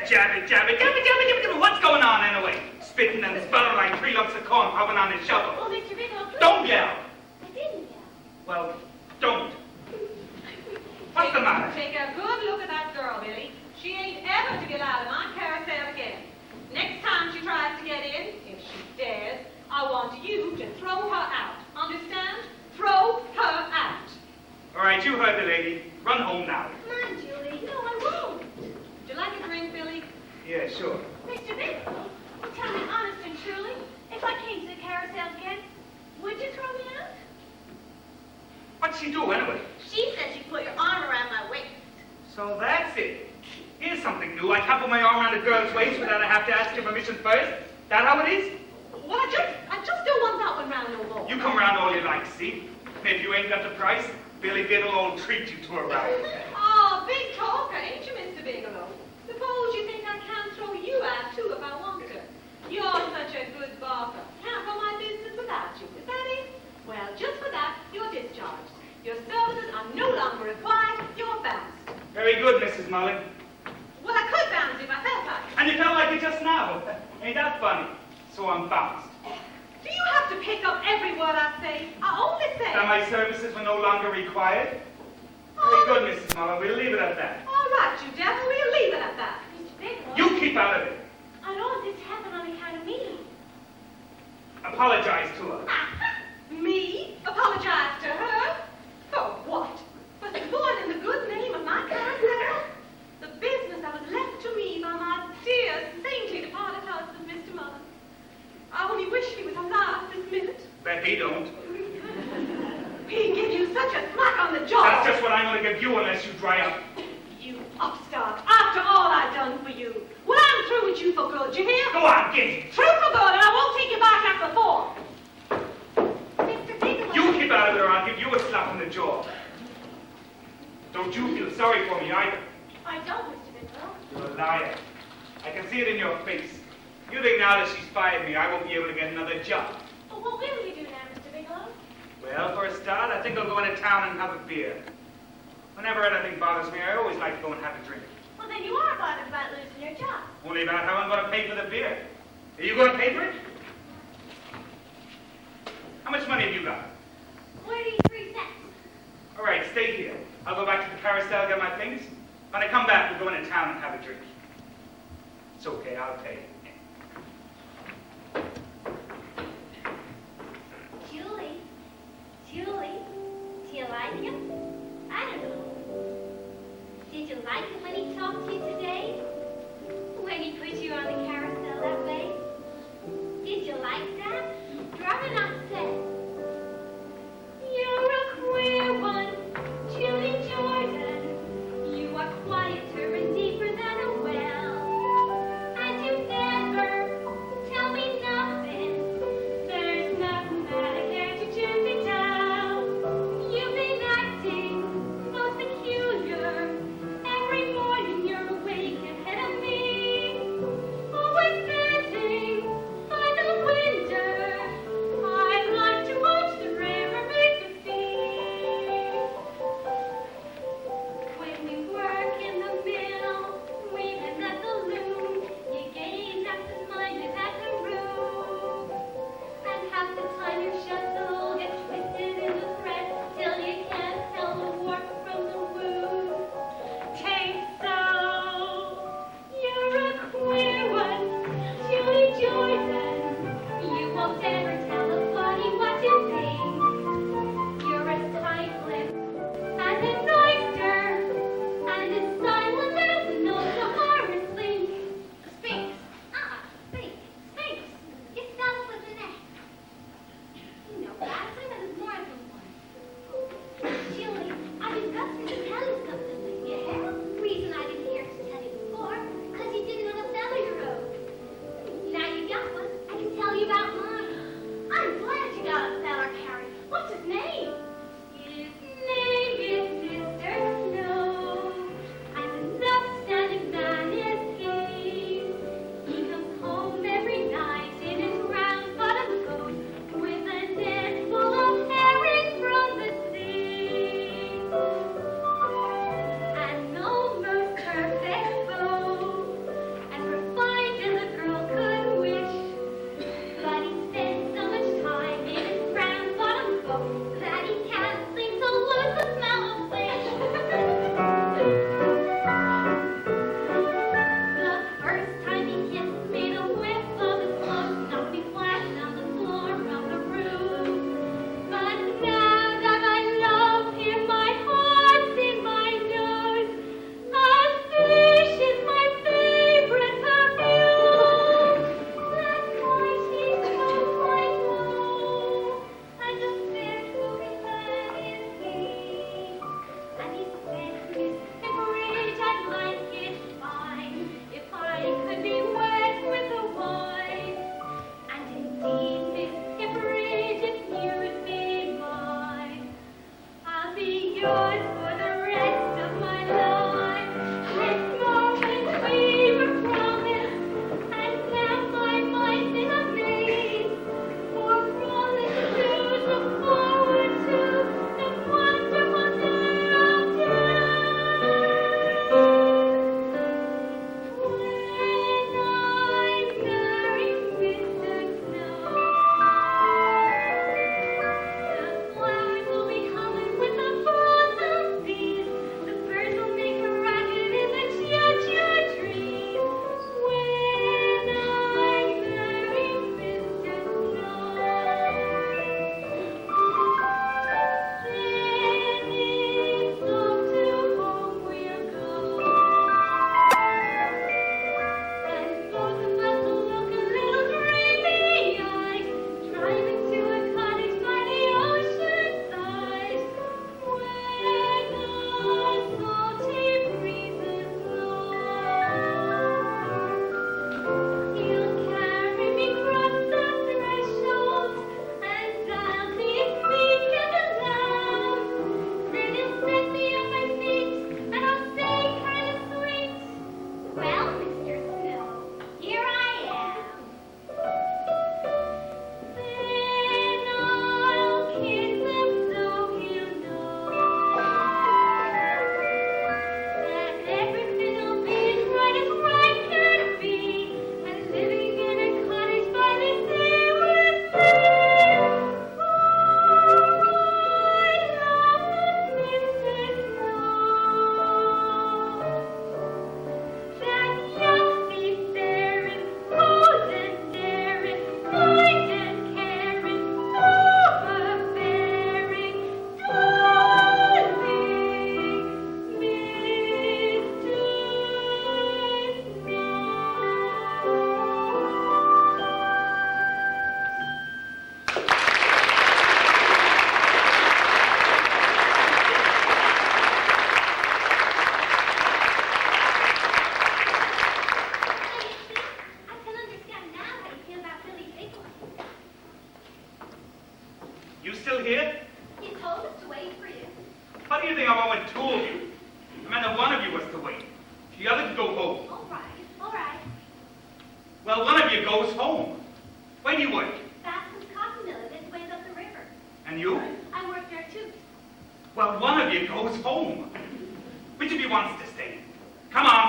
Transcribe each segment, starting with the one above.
jabber. What's going on anyway? Spitting and spelling like 3 lumps of corn popping on his shovel. Oh, Mr. Bigelow, please. Don't yell. I didn't yell. Well, don't. What's the matter? Take a good look at that girl, Billy. She ain't ever to be allowed in my carousel again. Next time she tries to get in, if she dares, I want you to throw her out. Understand? Throw her out. All right, you heard the lady. Run home now. Come on, Julie. No, I won't. Would you like a drink, Billy? Yeah, sure. Mr. Bigelow, well, tell me honest and truly, if I came to the carousel again, would you throw me out? What'd she do anyway? She said she'd put your arm around my waist. So that's it. Here's something new. I can't put my arm around a girl's waist without I have to ask your permission first. That how it is? Well, I just don't want that one round no more. You come around all you like, see? And if you ain't got the price, Billy Bigelow will treat you to a round. Oh, big talker, ain't you, Mr. Bigelow? Suppose you think I can throw you out, too, if I want to. You're such a good barker. Can't run my business without you. Is that it? Well, just for that, you're discharged. Your services are no longer required. You're bounced. Very good, Mrs. Mullen. Well, I could bounce if I felt like it. And you felt like it just now. Ain't that funny? So I'm bounced. Do you have to pick up every word I say? I only say... That my services were no longer required? Oh. Very good, Mrs. Mullen. We'll leave it at that. All right, you devil, we'll leave it at that. Mr. Bigelow. You keep out of it. I know this happened on account of me. Apologize to her. Me? Apologize to her? For what? For spoiling the good name of my carousel? The business that was left to me by my dear, saintly departed husband, Mr. Mullen. I only wish he was alive this minute. Bet he don't. He'd give you such a smack on the jaw. That's just what I'm going to give you unless you dry up. You upstart, after all I've done for you. Well, I'm through with you for good, you hear? Go on, get it. Through for good, and I won't take you back as before. Mr. Bigelow. You keep out of it or I'll give you a slap in the jaw. Don't you feel sorry for me either. I don't, Mr. Bigelow. You're a liar. I can see it in your face. You think now that she's fired me, I won't be able to get another job. Well, what will you do now, Mr. Bigelow? Well, for a start, I think I'll go into town and have a beer. Whenever anything bothers me, I always like to go and have a drink. Well, then you are bothered about losing your job. Only about how I'm going to pay for the beer. Are you going to pay for it? How much money have you got? 43 cents. All right, stay here. I'll go back to the carousel, get my things. When I come back, we'll go into town and have a drink. It's okay, I'll pay. Julie, do you like him? I don't know. Did you like him when he talked to you today? When he put you on the carousel that way? Did you like that? You're rather not said. You're a queer one, Julie Jordan. You are quieter and deeper than a well. And you never tell me nothing. There's nothing that I care to choose it down. You've been acting most peculiar. Every morning you're awake and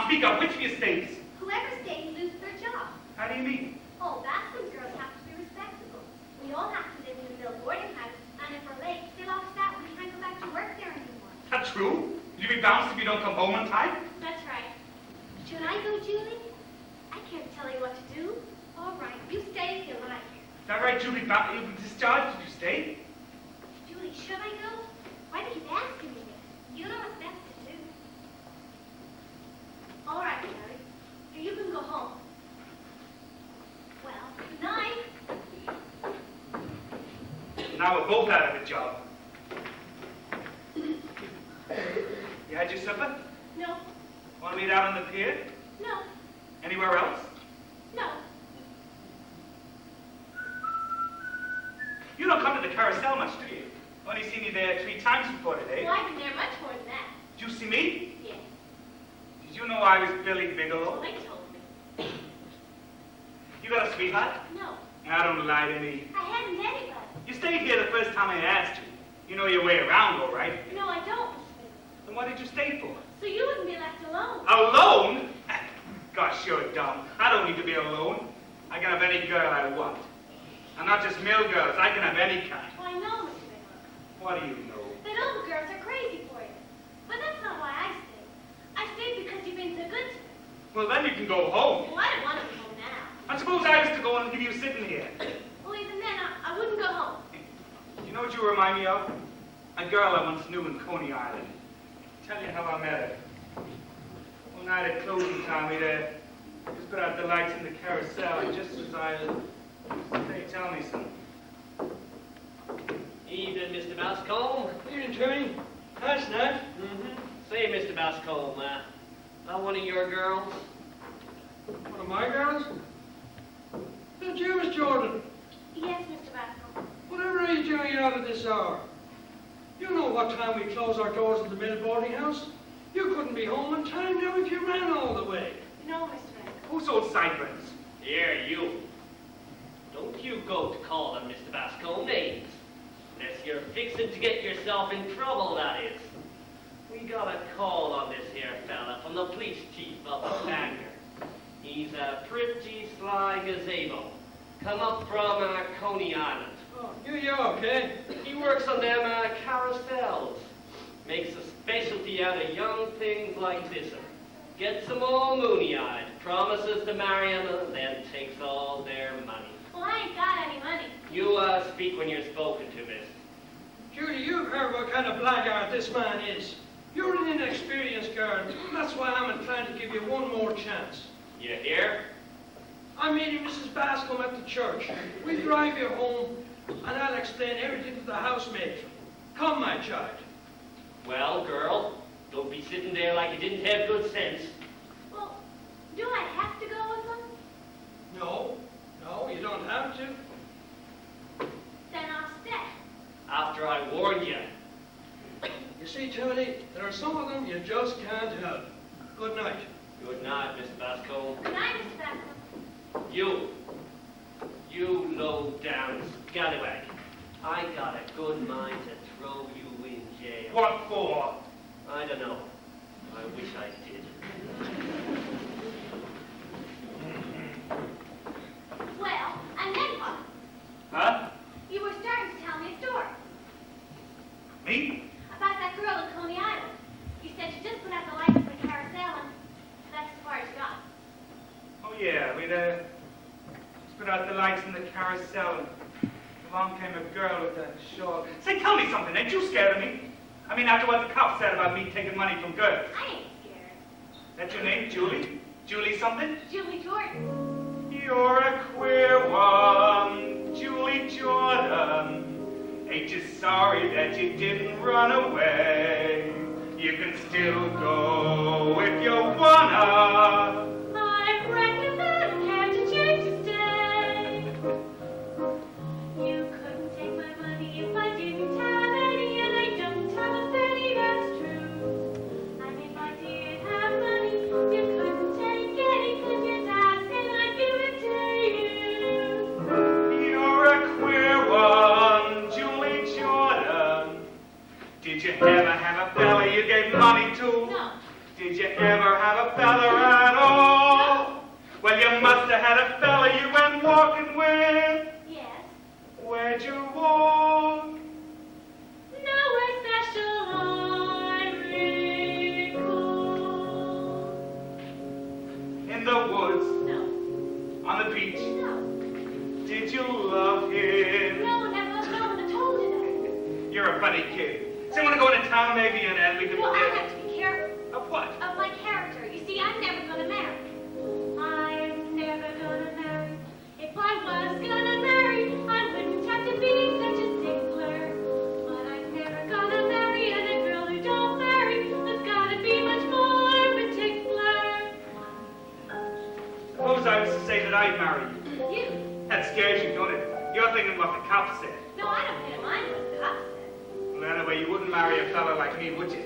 on, speak up. Which of you stays? Whoever stays loses their job. How do you mean? Oh, Bascom's girls have to be respectable. We all have to live in a mill boarding house, and if we're late, they'll off that we can't go back to work there anymore. That true? You'll be bounced if you don't come home on time? That's right. Should I go, Julie? I can't tell you what to do. All right, you stay if you like. Is that right, Julie? You've been discharged. Did you stay? Julie, should I go? Why do you keep asking me this? You know what's best to do. All right, Mary. You can go home. Well, good night. Now we're both out of a job. You had your supper? No, Want to meet out on the pier? no, Anywhere else? no. You don't come to the Carousel much, do you? Only seen you there 3 times before today. Well, I've been there much more than that. Did you see me? Yes. Did you know I was Billy Well, Bigelow? they told me. You got a sweetheart? No, I don't lie to me. I hadn't anybody. You stayed here the first time I asked you. You know your way around, all right? No, I don't, Mr. Bigelow. Then what did you stay for? So you wouldn't be left alone. Alone? Gosh, you're dumb. I don't need to be alone. I can have any girl I want. I'm not just mill girls. I can have any kind. Well, I know, Mr. Bigelow. What do you know? The noble girls are crazy for you. But that's not why I stayed. I stayed because you've been so good to me. Well, then you can go home. Well, I don't want to go home now. I suppose I was to go and leave you sitting here. Well, even then, I wouldn't go home. You know what you remind me of? A girl I once knew in Coney Island. Tell you how I met her. One night at closing time, we'd just put out the lights in the carousel, and just as I... Hey, tell me something. Evening, Mr. Bascombe. Evening, Tony. That's nice. Say, Mr. Bascombe, not one of your girls? One of my girls? That you, Miss Jordan. Yes, Mr. Bascom. Whatever are you doing out at this hour? You know what time we close our doors at the mill boarding house. You couldn't be home in time now if you ran all the way. No, Mr. Bascom. Who sold sideburns? Here, you. Don't you go to calling Mr. Bascombe names. Unless you're fixing to get yourself in trouble, that is. We got a call on this here fella from the police chief up at Bangor. He's a pretty sly gazebo. Come up from Coney Island. Oh, you okay? He works on them carousels. Makes a specialty out of young things like this. Gets them all moony-eyed. Promises to marry them, and then takes all their money. Well, I ain't got any money. You speak when you're spoken to, miss. Judy, you've heard what kind of blackguard this man is. You're an inexperienced girl. That's why I'm inclined to give you one more chance. You hear? I'm meeting Mrs. Bascom at the church. We'll drive you home, and I'll explain everything to the housemaid. Come, my child. Well, girl, don't be sitting there like you didn't have good sense. Well, do I have to go with them? No, you don't have to. Then I'll stay. After I warned you. You see, Tony, there are some of them you just can't help. Good night. Good night, Miss Bascombe. Good night, Mr. Bascom. You low-down scallywag. I got a good mind to throw you in jail. What for? I don't know. I wish I did. Well, and then what? Huh? You were starting to tell me a story Me? about that girl in Coney Island. You said you just put out the lights in the carousel, and that's as far as you got. Oh, yeah. We'd just put out the lights in the carousel, and along came a girl with a shawl. Say, tell me something. Ain't you scared of me? I mean, after what the cops said about me taking money from girls. I ain't scared. That's your name, Julie? Julie something? Julie Jordan. You're a queer one, Julie Jordan. Ain't you sorry that you didn't run away? You can still go if you wanna. I reckon that I have to change to stay. You couldn't take my money if I didn't have any, and I don't have a penny, that's true. And if I did have money, you couldn't take any, 'cause your dad said I'd give it to you. You're a queer one, Julie Jordan. Did you ever have a fella you gave money to? No. Did you ever have a fella you must have had a fella you went walking with. Yes. Where'd you walk? Nowhere special I recall. In the woods? No. On the beach? No. Did you love him? No, never. No one told you You're a funny kid. So you want to go into town maybe and we that. can... Well, I have to be careful Of what? of my character. You see, I'm never gonna marry. I'm never gonna marry. If I was gonna marry, I wouldn't have to be such a stickler. But I'm never gonna marry, and a girl who don't marry has gotta be much more particular. Suppose I was to say that I'd marry you. You? That scares you, don't it? You're thinking what the cops said. No, I don't pay mind what the cops said. Well, anyway, you wouldn't marry a fella like me, would you?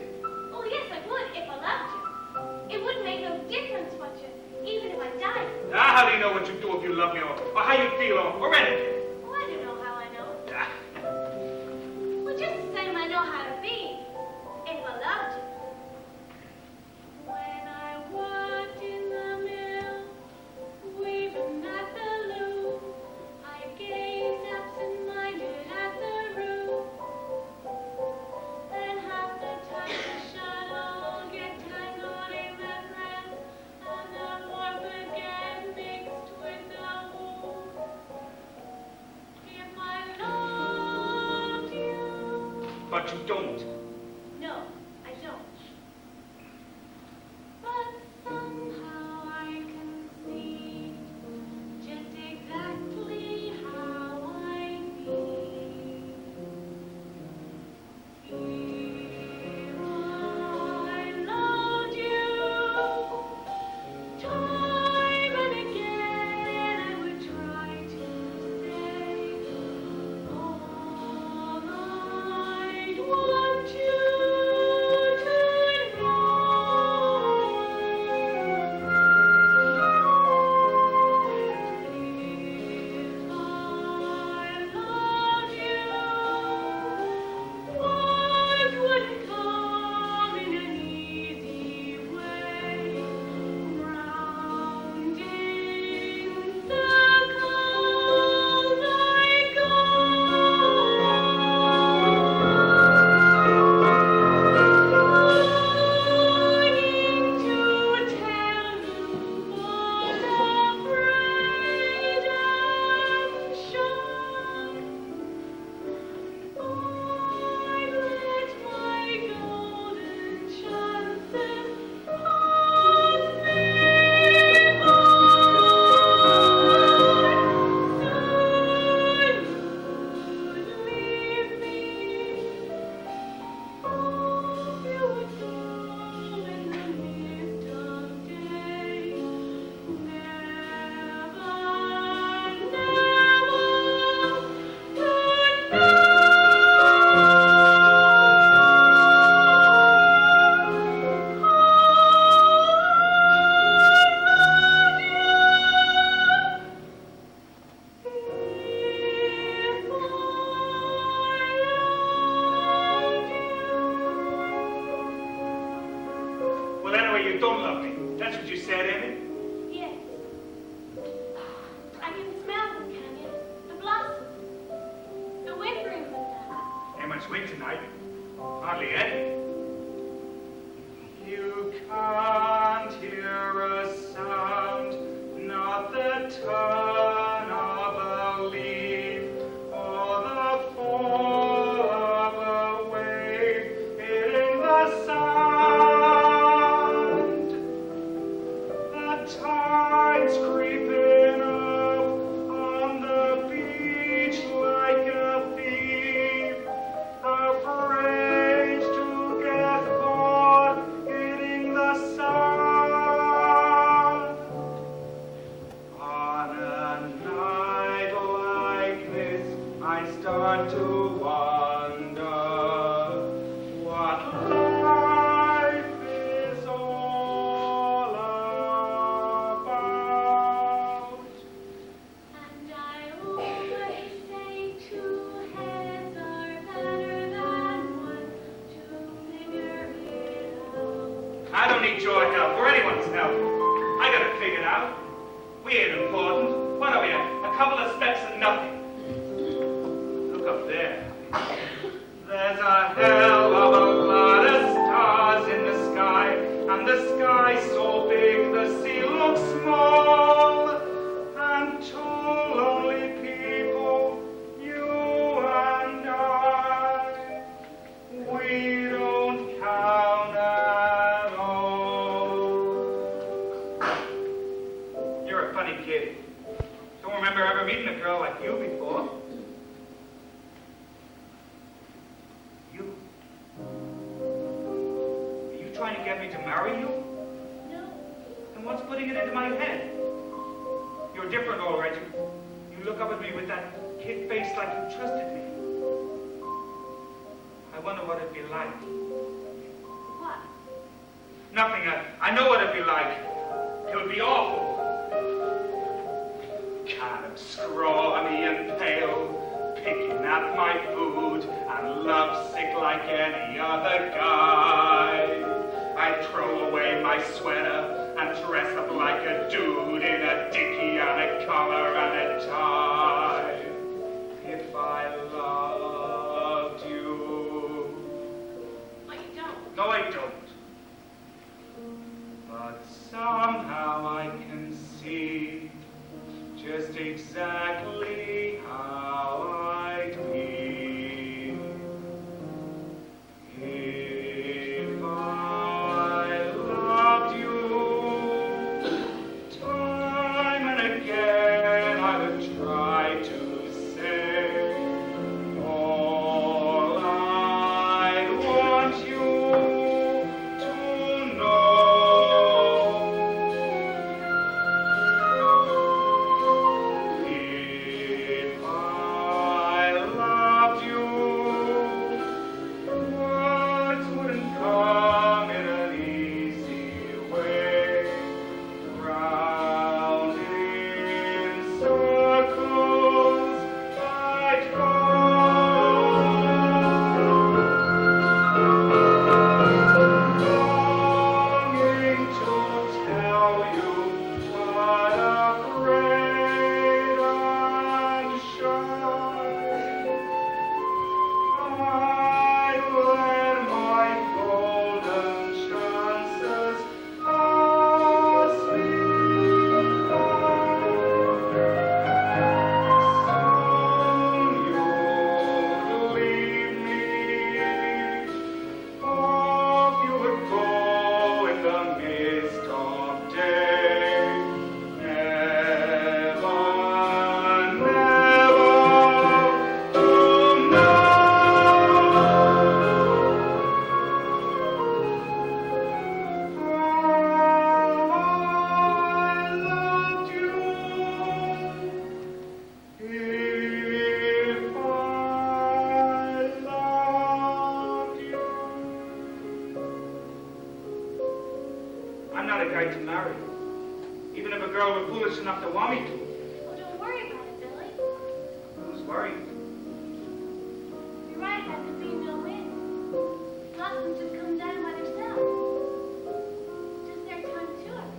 Oh, yes, I would if I loved you. It wouldn't make no difference what you, even if I died. Now, how do you know what you'd do if you loved me or how you'd feel or anything? Oh, I don't know how I know. Ah, Well, just the same I know how to be, if I loved you. When I worked in the mill, weaving at the loom, I gazed absent-minded at the roof. Then half the time the shuttle get tangled in the thread, and the warp again mixed with the wool. If I loved you. but you don't. No, I don't. But somehow I can see just exactly how I feel. If I loved you, time and again I would try to say all I'd want you to Well, anyway, you don't love me. That's what you said, Amy. Yes. I can smell them, can you? The blossoms. The whimpering with them. Ain't much wind tonight. Hardly any. You can't hear a sound, not the turn of a leaf or the fall of a wave in the sound. The tide's creeping up on the beach like a thief, afraid to get caught hitting the sand. On a night like this, I start to wonder what life is all about. And I always say two heads are better than one to figure it out. I don't need your help or anyone's help. I got it figured out. We ain't important. What are we, a couple of specks of nothing? Look up there. There's a hell of a lot of stars in the sky, and the sky's so big the sea looks small. And two lonely people, you and I, we don't count at all. You're a funny kid. Don't remember ever meeting a girl like you before. You? Are you trying to get me to marry you? No. Then what's putting it into my head? You're different, all right. You look up at me with that kid face like you trusted me. I wonder what it'd be like. What? Nothing. I know what it'd be like. It would be awful. Kind of scrawny and pale, picking at my food, and lovesick like any other guy. I'd throw away my sweater and dress up like a dude in a dickie and a collar and a tie. If I loved you. But you don't. No, I don't. But somehow I can see just exactly how I'd be if I loved you. Time and again I would try to say all I'd want you to know. If I loved you, words wouldn't come in an easy way. Round in circles I'd go, longing to tell you, but afraid and shy. I'd let my golden chances pass me by. Soon you'd leave me, off you would go in the mist of day. Never, never to know. I loved you if I loved you. I'm not a guy to marry, even if a girl were foolish enough to want me to. Oh, don't worry about it, Billy. Who's worried? You're right, hasn't been no wind. Blossoms just come down by themselves. Just their time to it.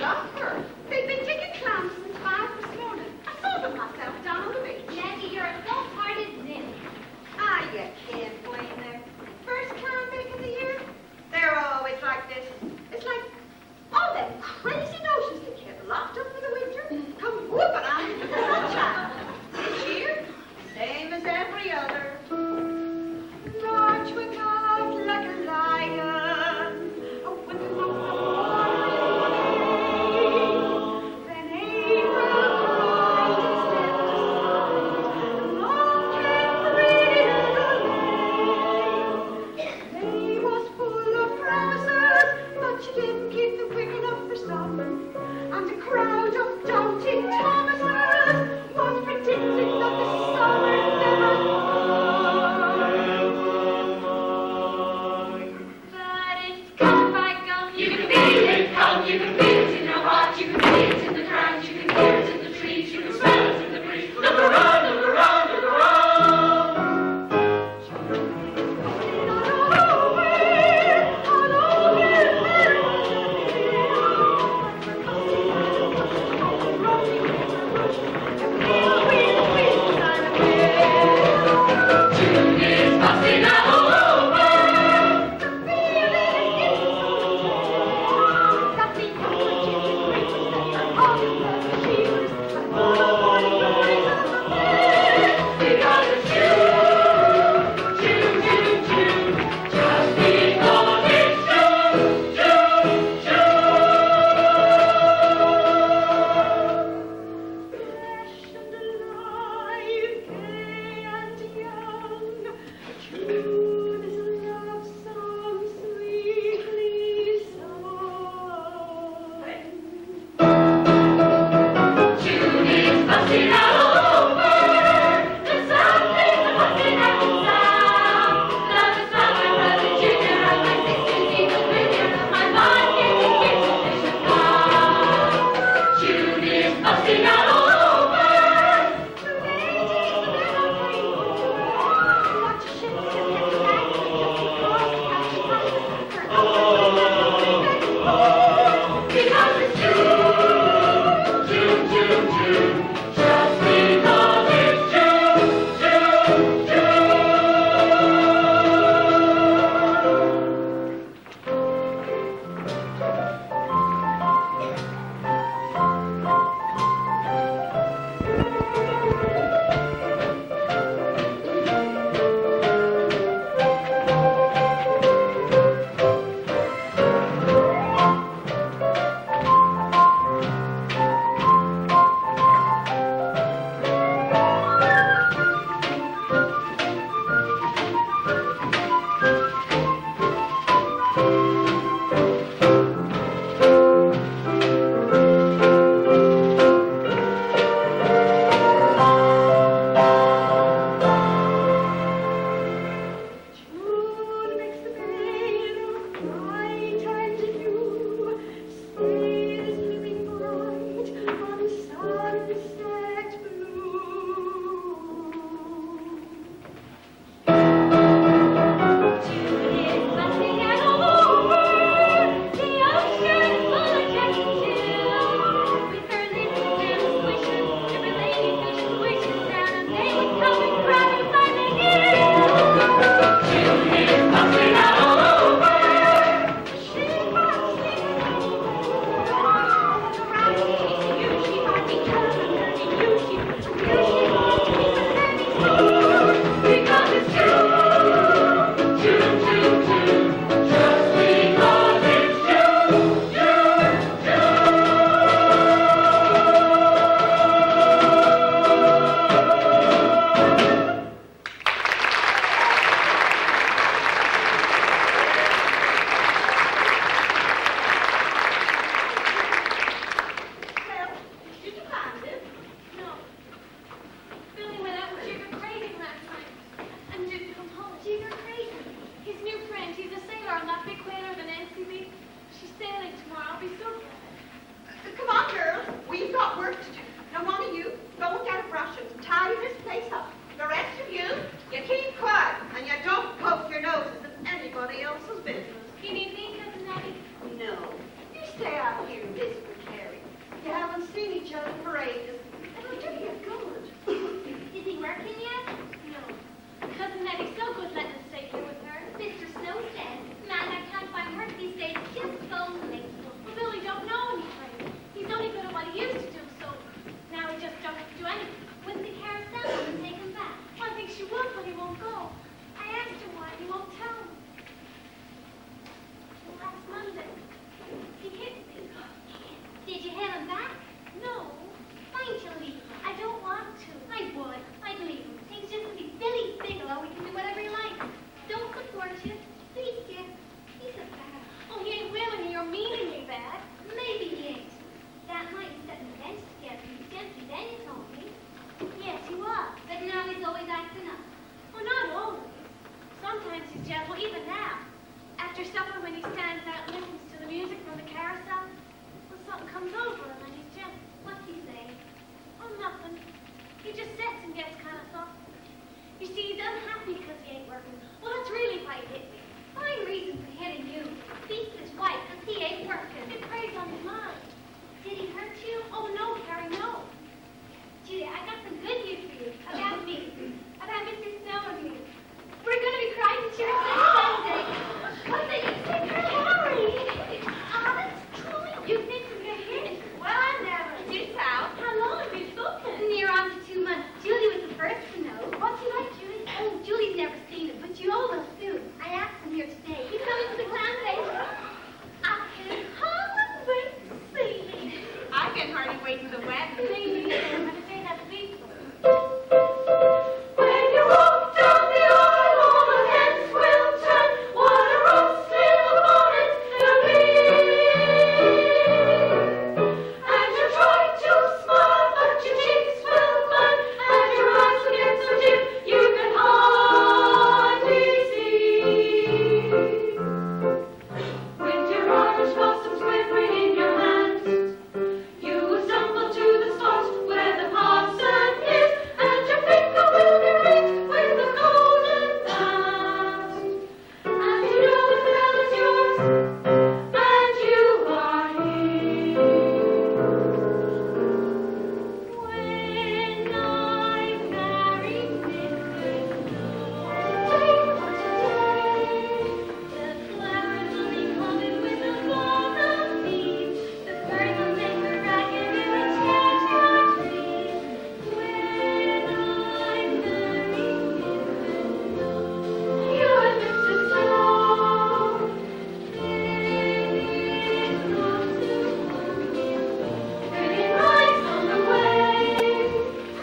got her. They've been taking clams since 5 this morning. I saw them myself down on the beach. Maggie, you're a cold-hearted nymph. Ah, you can't blame them. First clam bake of the year. They're always like this. It's like all them crazy notions they kept locked up for the winter come whooping out into the sunshine. This year, same as every other. March with us like a lion, with the can hardly wait for the wedding. Maybe I'm going to say that peacefully. When you walk down the aisle, all the heads will turn. What a rustling the bonnet will be. And you try to smile, but your cheeks will burn, and your eyes will get so dim you can hardly see. With your Irish blossoms quivering in your hands, you will stumble to the spot where the parson is, and your finger will be ringed with the golden band. And you know the bell is yours, and you are here. When I marry Mr. The flowers will be covered with a lawn of leaves. The birds will make a racket in the chestnut trees. When I marry Mr. You and Mr. Snow. Pretty rides on the way.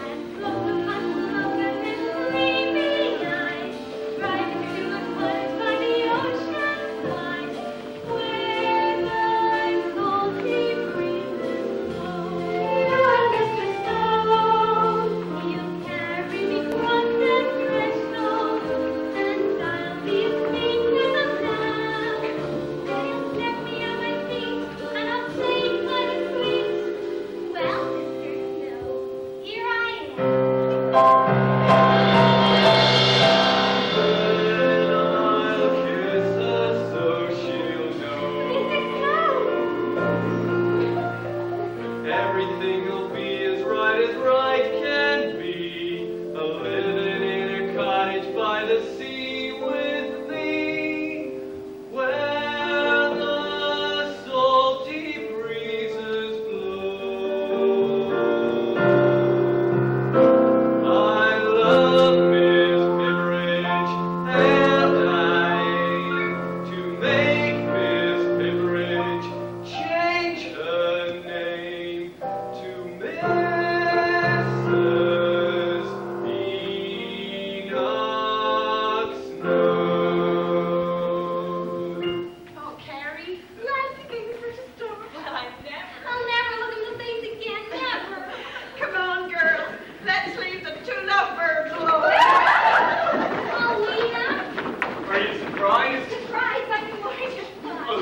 And float the muscle of the sleepy eyes, driving through the woods by the ocean side, where the salty breezes blow. You and Mr. Snow. You carry me across the threshold, and I'll be as meek as a lamb. They'll set me on my feet, and I'll sing like a sweet. Well, Mr. Snow, here I am. I'll kiss her so she'll know. Everything will be as right can be. A living in a cottage by the sea with thee, where the salty breezes blow. I love Miss Pibridge, and to make Miss Pibridge change her name to Mrs. Enoch Snow. Oh, Carrie, Lassie gave me such a start. Well, I'll never look him in the face again, never. Come on, girls. Let's leave the two lovebirds alone. Oh, Lena, Are you surprised? surprised like you were just fine. Oh,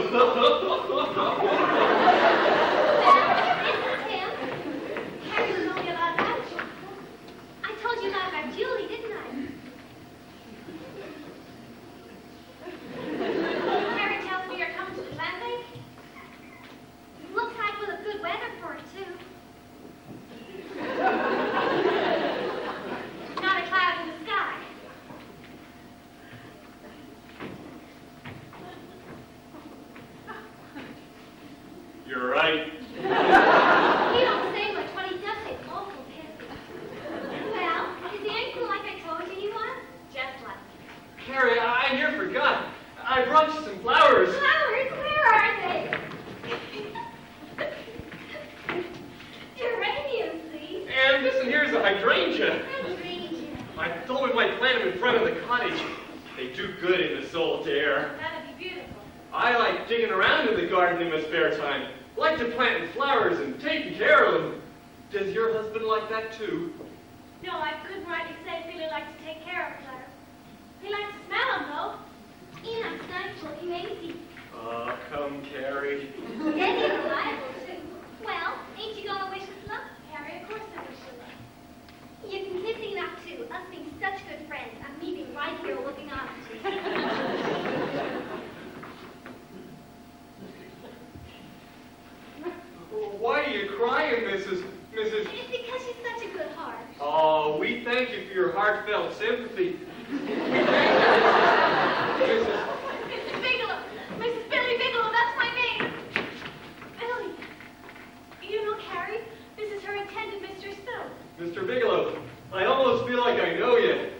Well, this is him. Harry told me about that. I told you about our Julie, didn't I? Harry tells me you're coming to the Atlantic. Looks like we'll have good weather for it, too. Not a cloud in the sky. You're right. He don't say much, but he does say awful pissy. Well, is he anything like I told you he was? Just like Carrie, I near forgot. I brought you some flowers. flowers. Where are they? Geraniums, please. And this one here is a hydrangea. Hydrangea. I thought we might plant them in front of the cottage. They do good in the salt air. That'd be beautiful. I like digging around in the garden in my spare time. Like to plant flowers and taking care of them. Does your husband like that too? No, I couldn't rightly say if Billy likes to take care of flowers. He likes to smell them, though. Enoch's nice looking, ain't he? Oh, come, Carrie. And he's reliable, too. Well, ain't you gonna wish us luck, Harry? Of course I wish you luck. You can kiss Enoch, too. Us being such good friends. I'm leaving right here looking on to you. Why are you crying, Mrs. It's because she's such a good heart. Oh, we thank you for your heartfelt sympathy. Mrs. Mrs. Bigelow! Mrs. Billy Bigelow, that's my name! Billy! You know Carrie? This is her intended Mr. Snow. Mr. Bigelow, I almost feel like I know you.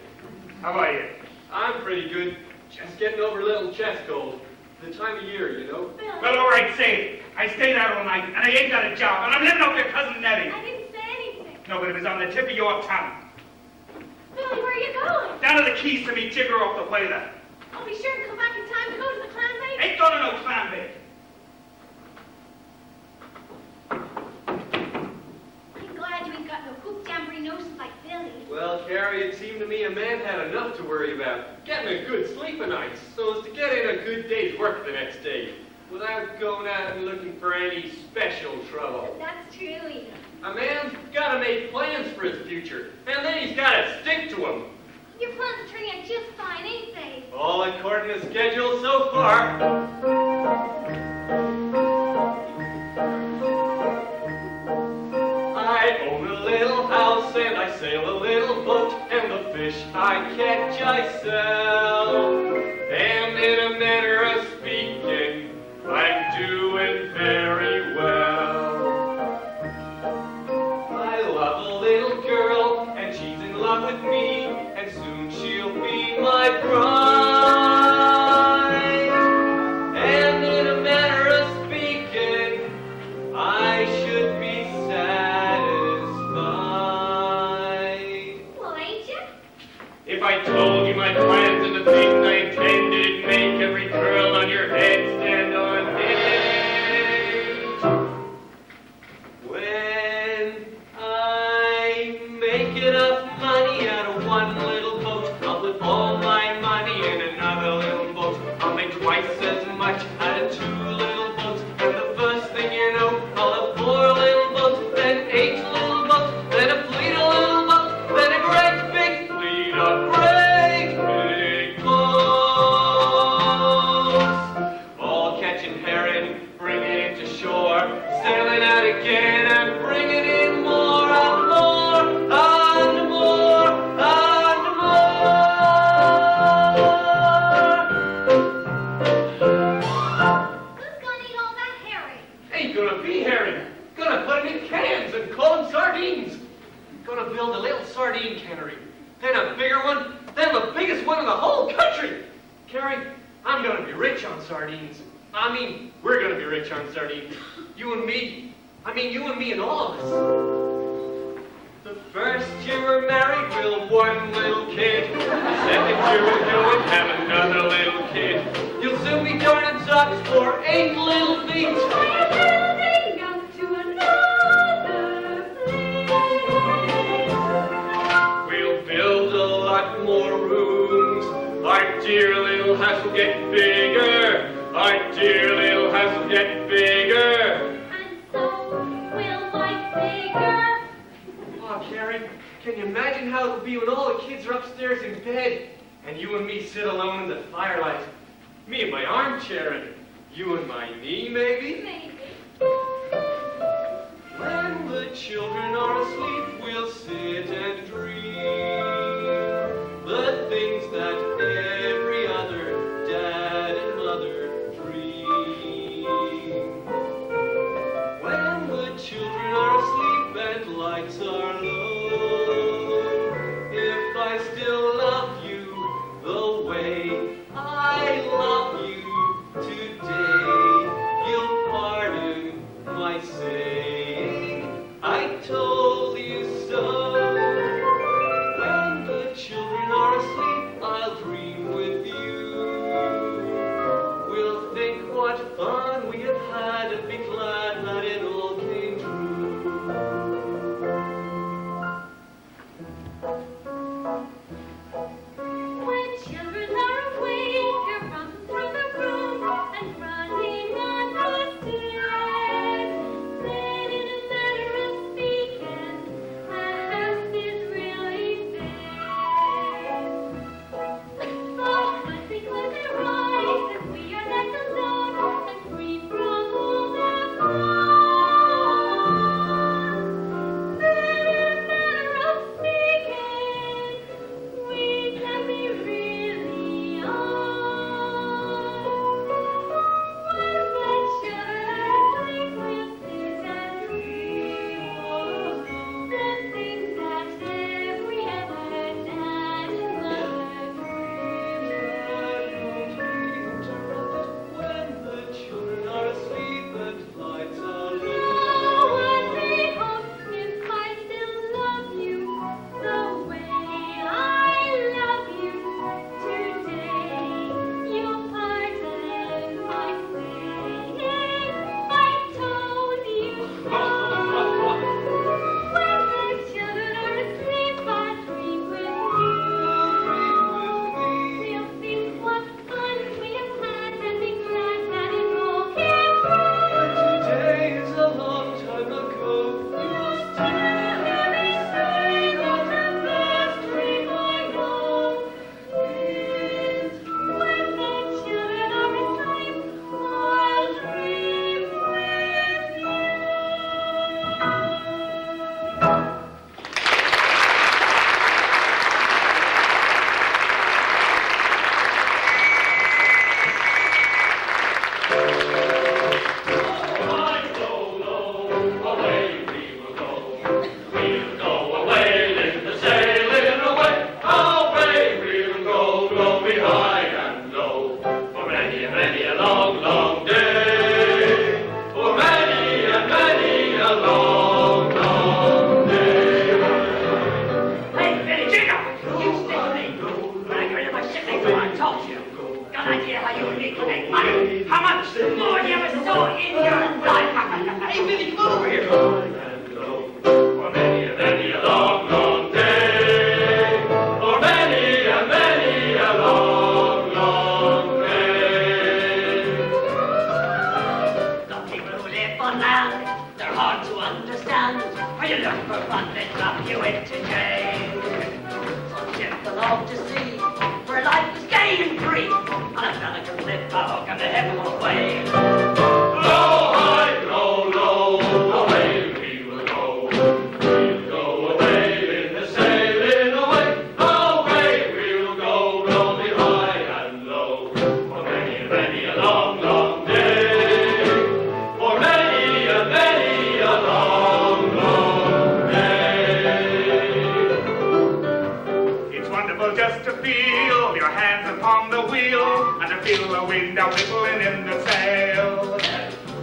How about you? I'm pretty good. Just getting over a little chest cold. The time of year, you know. Billy! Well, all right, say it. I stayed out all night, and I ain't got a job, and I'm living off your cousin Nettie. I didn't say anything. No, but it was on the tip of your tongue. Billy, where are you going? Down to the Keys to meet Jigger off the whaler. I'll be sure to come back in time to go to the clam bake. Ain't going to no clam bake. I'm glad you ain't got no hoop jamboree notions like Billy. Well, Carrie, it seemed to me a man had enough to worry about. Getting a good sleep o' nights, so as to get in a good day's work the next day, without going out and looking for any special trouble. That's true, Enoch. A man's got to make plans for his future, and then he's got to stick to them. Your plans are turning out just fine, ain't they? All according to schedule so far. I own a little house and I sail a little boat, and the fish I catch I sell. And in a manner of speaking, I'm doing very well. I love a little girl and she's in love with me, and soon she'll be my bride. And in a manner of speaking, I should be satisfied. Well, ain't you? If I told you my plans and the things I intended, make every curl on your head stand on end. When I make enough money out of one little boat, I'll put all my money in another little boat. I'll make twice as much out of two little boats, and the first thing you know, I'll have 4 little boats, then 8 little boats, then a fleet of little boats, then a great big fleet of great big boats. All catching herring, bringing it to shore, sailing out again and bringing in more and more and more and more. Who's gonna eat all that herring? Ain't gonna be herring. Gonna put 'em in cans and call 'em sardines. Gonna build a little sardine cannery, then a bigger one, then the biggest one in the whole country. Carrie, I'm gonna be rich on sardines. I mean, we're gonna be rich on sardines. You and me. I mean, you and me and all of us. The first year we're married, we'll have 1 little kid. The second year we'll go and have another little kid. You'll soon be darning socks for 8 little feet. We're building up to another place. We'll build a lot more rooms. Our dear little house will get bigger. Our dear little house will get bigger. And so will life bigger. Oh, Carrie, can you imagine how it'll be when all the kids are upstairs in bed, and you and me sit alone in the firelight? Me in my armchair, and you in my knee, maybe? Maybe. When the children are asleep, we'll sit and dream the things that every other dad and mother dream. When the children are asleep and lights are low, if I still love you the way I love you today, you'll pardon my saying I told you so. When the children are asleep, I'll dream with you. We'll think what fun we have had and be glad that it all came true. joy in your life. Hey, Billy, come over here. For many a long, long day. For many a long, long day. The people who live on land, they're hard to understand. When you look for fun, they drop you into jail. So gentle love to see, where life is gay and free, and a fella can lift a hook and the heaven away. Low, high, low, low, away we will go. We'll go away in the sailing away. Away we'll go, rolling high and low. For many a long, long day. For many a long, long day. It's wonderful just to feel your hands upon the wheel and to feel the wind a whistling in the sail.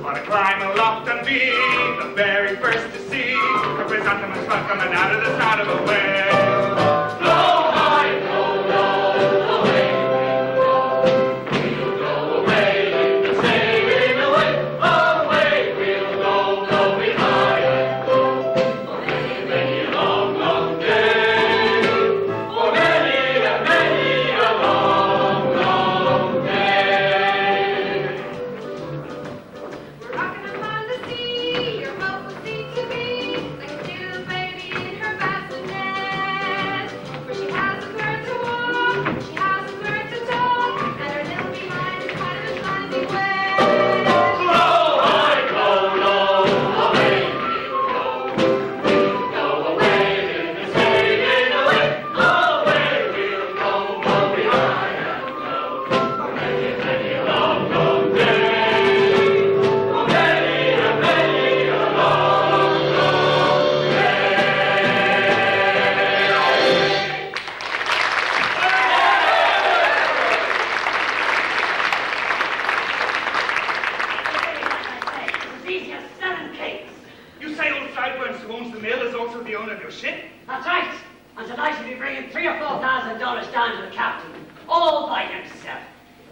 Or to climb aloft and be the very first to see a chrysanthemum sun coming out of the side of a whale. Low, high, low, low, away we'll go away in the sailing away. Away we'll go, blowing high and low. For many a long, long day. For many a long, long day. We're rocking upon the sea, your boat will seem to be like a little baby in her bassinet. For she hasn't learned to walk, she hasn't learned to talk, and her little behind is kind of a slimy wet. Low, high, low, low, away we'll go. We'll go away in the sailing away. Away we'll go, blowing high and low. For many a long, long day. For many a long, long day. It's as easy as selling cakes. You say old Sideburns, who owns the mill, is also the owner of your ship? That's right. And tonight he'll be bringing $3,000 or $4,000 down to the captain, all by himself.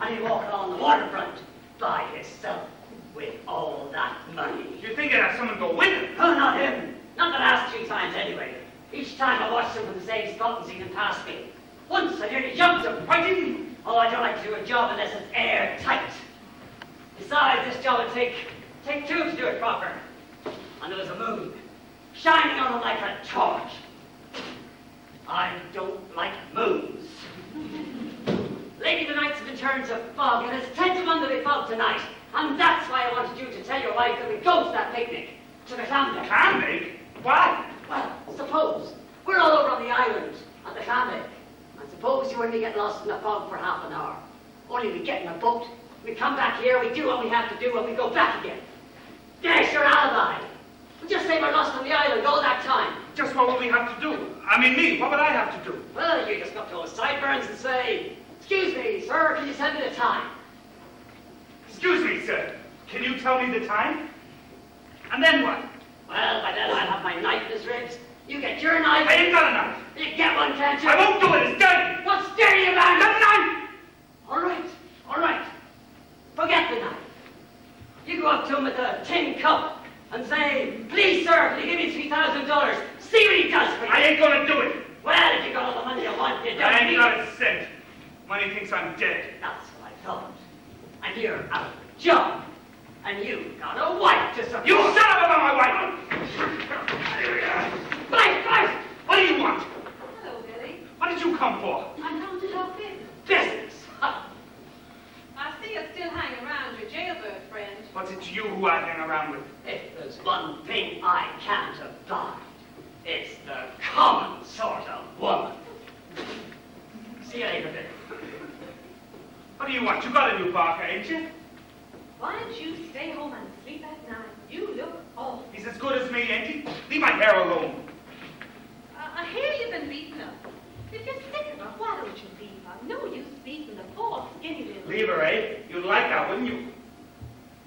And he'll walk along the waterfront by himself with all that money. You think you'd have someone go with him? Oh, not him. Not the last 3 times anyway. Each time I watched him from the same spot and seen him pass me. Once I nearly jumped him. Why didn't you? Oh, I don't like to do a job unless it's airtight. Besides, this job would take 2 to do it proper. And there was a moon, shining on him like a torch. I don't like moons. Lately the nights have been turned to fog, and it's 10 to 1 that we fog tonight. And that's why I wanted you to tell your wife that we go to that picnic, to the clam-bake. Clam-bake? Why? Well, suppose we're all over on the island at the clam-bake, and suppose you and me get lost in the fog for half an hour. Only we get in a boat, we come back here, we do what we have to do, and we go back again. There's your alibi. We just say we're lost on the island all that time. Just what would we have to do? I mean, me, what would I have to do? Well, you just go up to those Sideburns and say, "Excuse me, sir, can you send me the time?" Excuse me, sir. Can you tell me the time? And then what? Well, by then I'll have my knife in his ribs. You get your knife. I ain't got a knife. You get one, can't you? I won't do it. It's dirty. What's dirty about The it? knife! All right. Forget the knife. You go up to him with a tin cup and say, "Please, sir, can you give me $3,000? See what he does for you." I ain't gonna do it. Well, if you got all the money you want, you don't I ain't need got it. a cent. Money thinks I'm dead. That's what I thought. And you're out of a job. And you got a wife to support. You shut up about my wife! Right. What do you want? Hello, Billy. What did you come for? I come to talk business. Business. Ha. I see you still hanging around your jailbird friend. What's it to you who I hang around with? If there's one thing I can't abide, it's the common sort of woman. See you later, Billy. What do you want? You got a new barker, ain't you? Why don't you stay home and sleep at night? You look awful. He's as good as me, ain't he? Leave my hair alone. I hear you've been beaten up. If you're sick of her, why don't you leave her? No use beating the poor, skinny little... Leave her, eh? You'd like that, wouldn't you?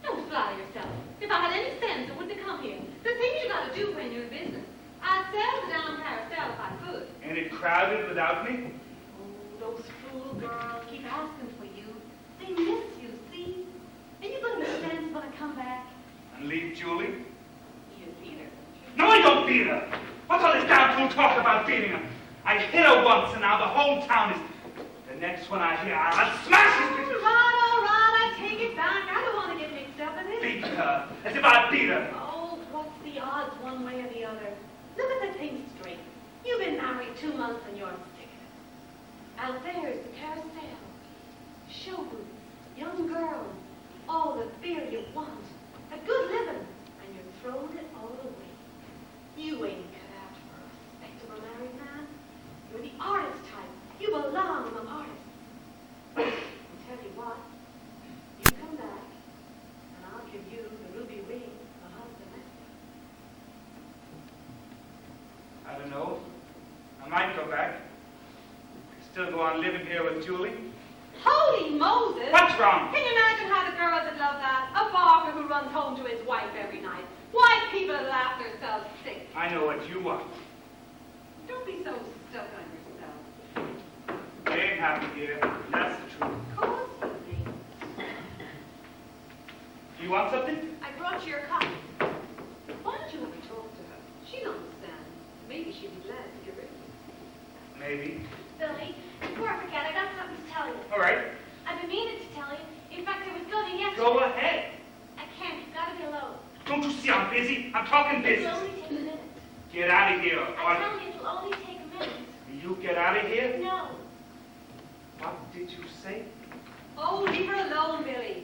Don't flatter yourself. If I had any sense, I wouldn't have come here. The things you gotta do when you're in business. I'd sell the down Carousel if I could. Ain't it crowded without me? Oh, those fool girls keep asking for you. They miss you, see? And you're gonna be standing for the come back. And leave Julie? You beat her. No, I don't beat her. What's all this damn fool talk about beating her? I hit her once, and now the whole town is... The next one I hear, I'll smash All it. right, I take it back. I don't want to get mixed up in it. Beat her, as if I beat her. Oh, what's the odds one way or the other? Look at the thing straight. You've been married 2 months and you're sick of it. Out there is the carousel. Show booths, young girls, all the beer you want, a good living, and you're throwing it all away. You ain't cut out for a respectable married man. You're the artist type. You belong among artists. I'll tell you what, you come back, and I'll give you the ruby ring my husband left me. I don't know. I might go back. Still go on living here with Julie. Holy Moses! What's wrong? Can you imagine how the girls would love that? A barker who runs home to his wife every night. White people would laugh themselves sick. I know what you want. Don't be so stuck on yourself. I ain't happy here. That's the truth. Of course you ain't. Do you want something? I brought you your coffee. Why don't you let me talk to her? She'd understand. Maybe she'd be glad to get rid of you. Maybe. Billy, before I forget, I got something to tell you. All right. I've been meaning to tell you. In fact, I was going to yesterday. Go ahead. I can't. You've got to be alone. Don't you see I'm busy? I'm talking It'll business. only take a minute. Get out of here. I tell you, it'll only take a minute. You get out of here? No. What did you say? Oh, leave her alone, Billy.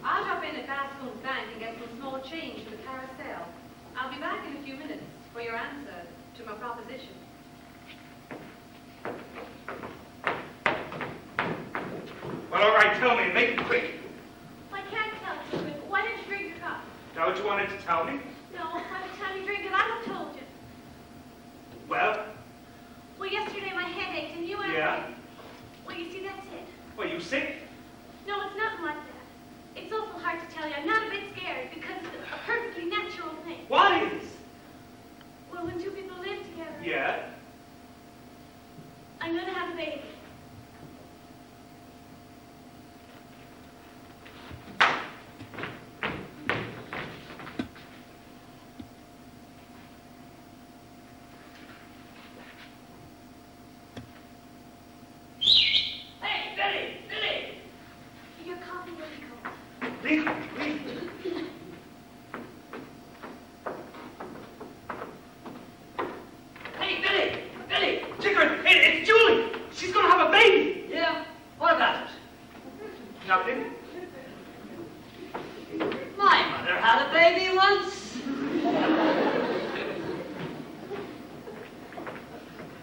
I'll drop in at Bascone's bank and get some small change for the carousel. I'll be back in a few minutes for your answer to my proposition. Well, all right, tell me. Make it quick. I can't tell you, but why don't you drink your coffee? Is that what you wanted to tell me? No, by the time you drink it, I'll have told you. Well, Well, yesterday my head ached and you asked Yeah? me. Well, you see, that's it. were you sick? No, it's nothing like that. It's awful hard to tell you. I'm not a bit scared because it's a perfectly natural thing. What is? Well, when two people live together, Yeah? I'm going to have a baby. Hey, Billy! Billy! Your coffee will be cold. Leave, leave. Hey, Billy! Billy! Chicken, it's Julie. She's going to have a baby. Yeah? What about it? Nothing. My mother had a baby once.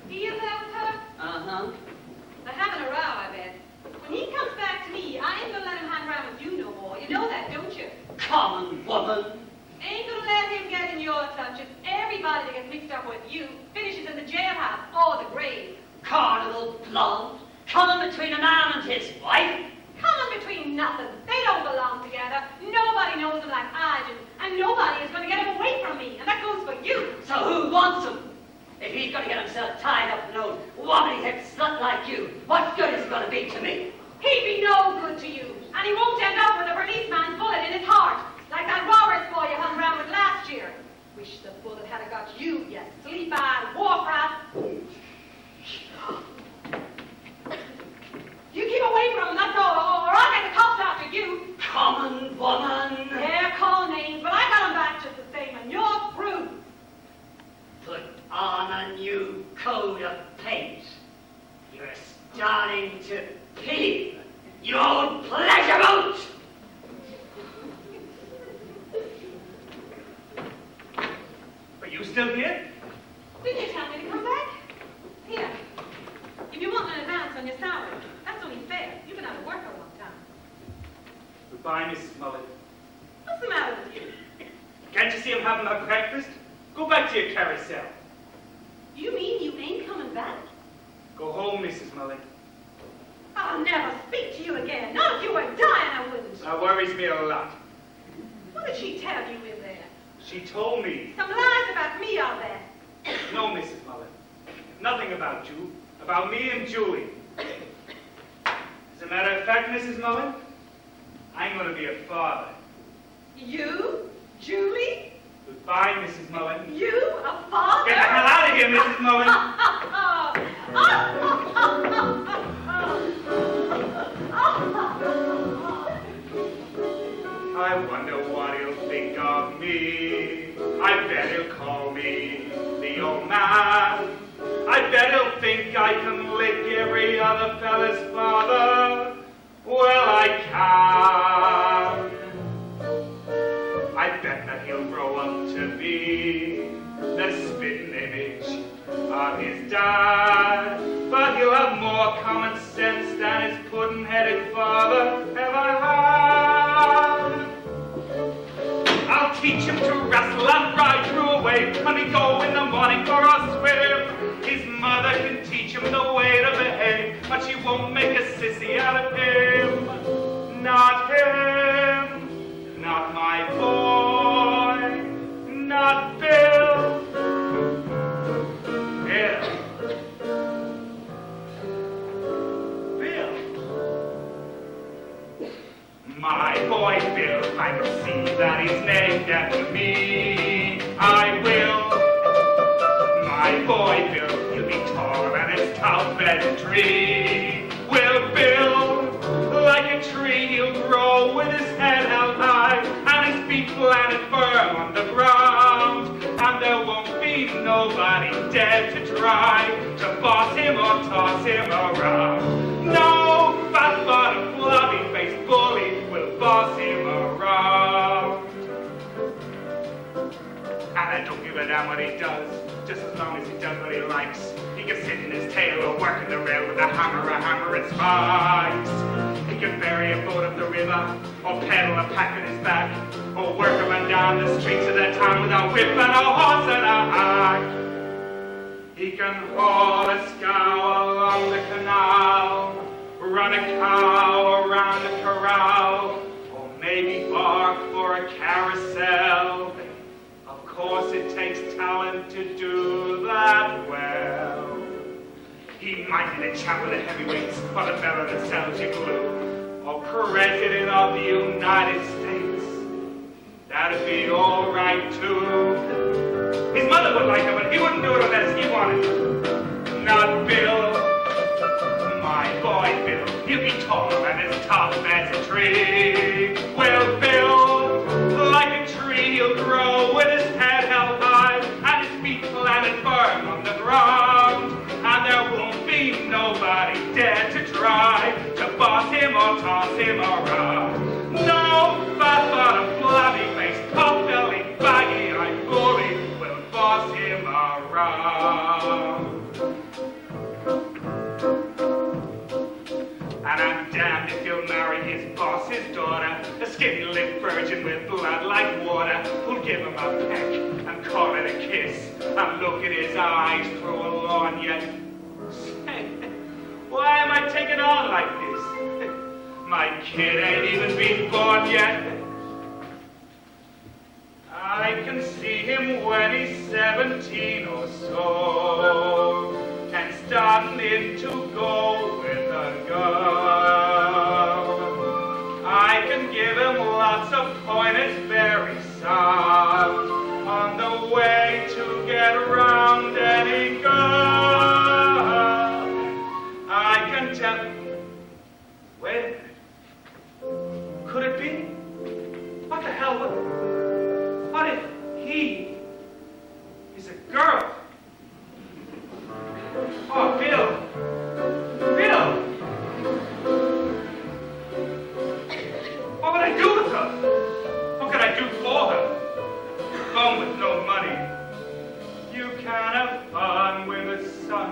Do you live with her? Uh-huh. They're having a row, I bet. When he comes back to me, I ain't gonna let him hang around with you no more. You know that, don't you? Common woman. Ain't gonna let him get in your clutches. Everybody that gets mixed up with you finishes in the jailhouse or the grave. Carnival blonde. Coming between a man and his wife. Coming between nothing. They don't belong together. Nobody knows them like I do. And nobody is gonna get him away from me. And that goes for you. So who wants him? If he's going to get himself tied up in an old wobbly-hipped slut like you, what good is it going to be to me? He'd be no good to you. And he won't end up with a policeman's bullet in his heart. Like that Roberts boy you hung around with last year. Wish the bullet had got you, you sleep-eyed wharf rat. You keep away from him, that's all, or I'll get the cops after you. Common woman. They're call names, but I got 'em back just the same, and you're through. Put on a new coat of paint. You're starting to peel. You old pleasure boat! Are you still here? Didn't you tell me to come back? Here. If you want an advance on your salary, that's only fair. You've been out of work a long time. Goodbye, Mrs. Mullen. What's the matter with you? Can't you see I'm having my breakfast? Go back to your carousel. You mean you ain't coming back? Go home, Mrs. Mullen. I'll never speak to you again. Not if you were dying, I wouldn't. That worries me a lot. What did she tell you in there? She told me. Some lies about me, I'll bet. No, Mrs. Mullen. Nothing about you. About me and Julie. As a matter of fact, Mrs. Mullen, I'm going to be a father. You, Julie? Goodbye, Mrs. Mullen. You, a father? Get the hell out of here, Mrs. Mullen. I wonder what he'll think of me. I bet he'll call me the old man. I bet he'll think I can lick every other fella's father. Well, I can. I bet that he'll grow up to be the spitting image of his dad. But he'll have more common sense than his pudding-headed father ever had. I'll teach him to wrestle and ride through a wave when we go in the morning for a swim. His mother can teach him the way to behave, but she won't make a sissy out of him. Not him, not my boy, not Bill. Bill. Bill. My boy Bill, I can see that he's named after me. I will. My boy Bill, he'll be tall and as tough as a tree. Will Bill, like a tree, he'll grow with his head held high and his feet planted firm on the ground. And there won't be nobody dare to try to boss him or toss him around. No fat-bottom, flabby-faced bully will boss him around. And I don't give a damn what he does, just as long as he does what he likes. He can sit in his tail or work in the rail with a hammer and spikes. He can ferry a boat up the river, or pedal a pack on his back, or work up and down the streets of the town with a whip and a horse and a hack. He can haul a scow along the canal, run a cow around the corral, or maybe bark for a carousel. Of course it takes talent to do that well. He might be the chap with the heavyweights, or the fella that sells you glue, or President of the United States. That'd be all right too. His mother would like him, but he wouldn't do it unless he wanted to. Not Bill, my boy Bill. He'll be tall and as tough as a tree. Well, Bill, like a tree, he'll grow with his head held high and his feet planted firm on the ground. And there won't be nobody dare to try to boss him or toss him around. No fat-bottom, flabby-faced, pot-bellied, baggy-eyed bully will boss him around. And I'm damned if he'll marry his boss's daughter, a skinny-lipped virgin with blood like water, who'll give him a peck and call it a kiss, and look in his eyes through a lorgnette. Say, why am I taking on like this? My kid ain't even been born yet. I can see him when he's 17 or so, and starting in to go with a girl. I can give him lots of pointers very soft on the way to get around any girl. I can tell. Wait a minute. Could it be? What the hell? What if he is a girl? Oh, Bill! Bill! What would I do with her? What could I do for her? Bum with no money. You can have fun with a son,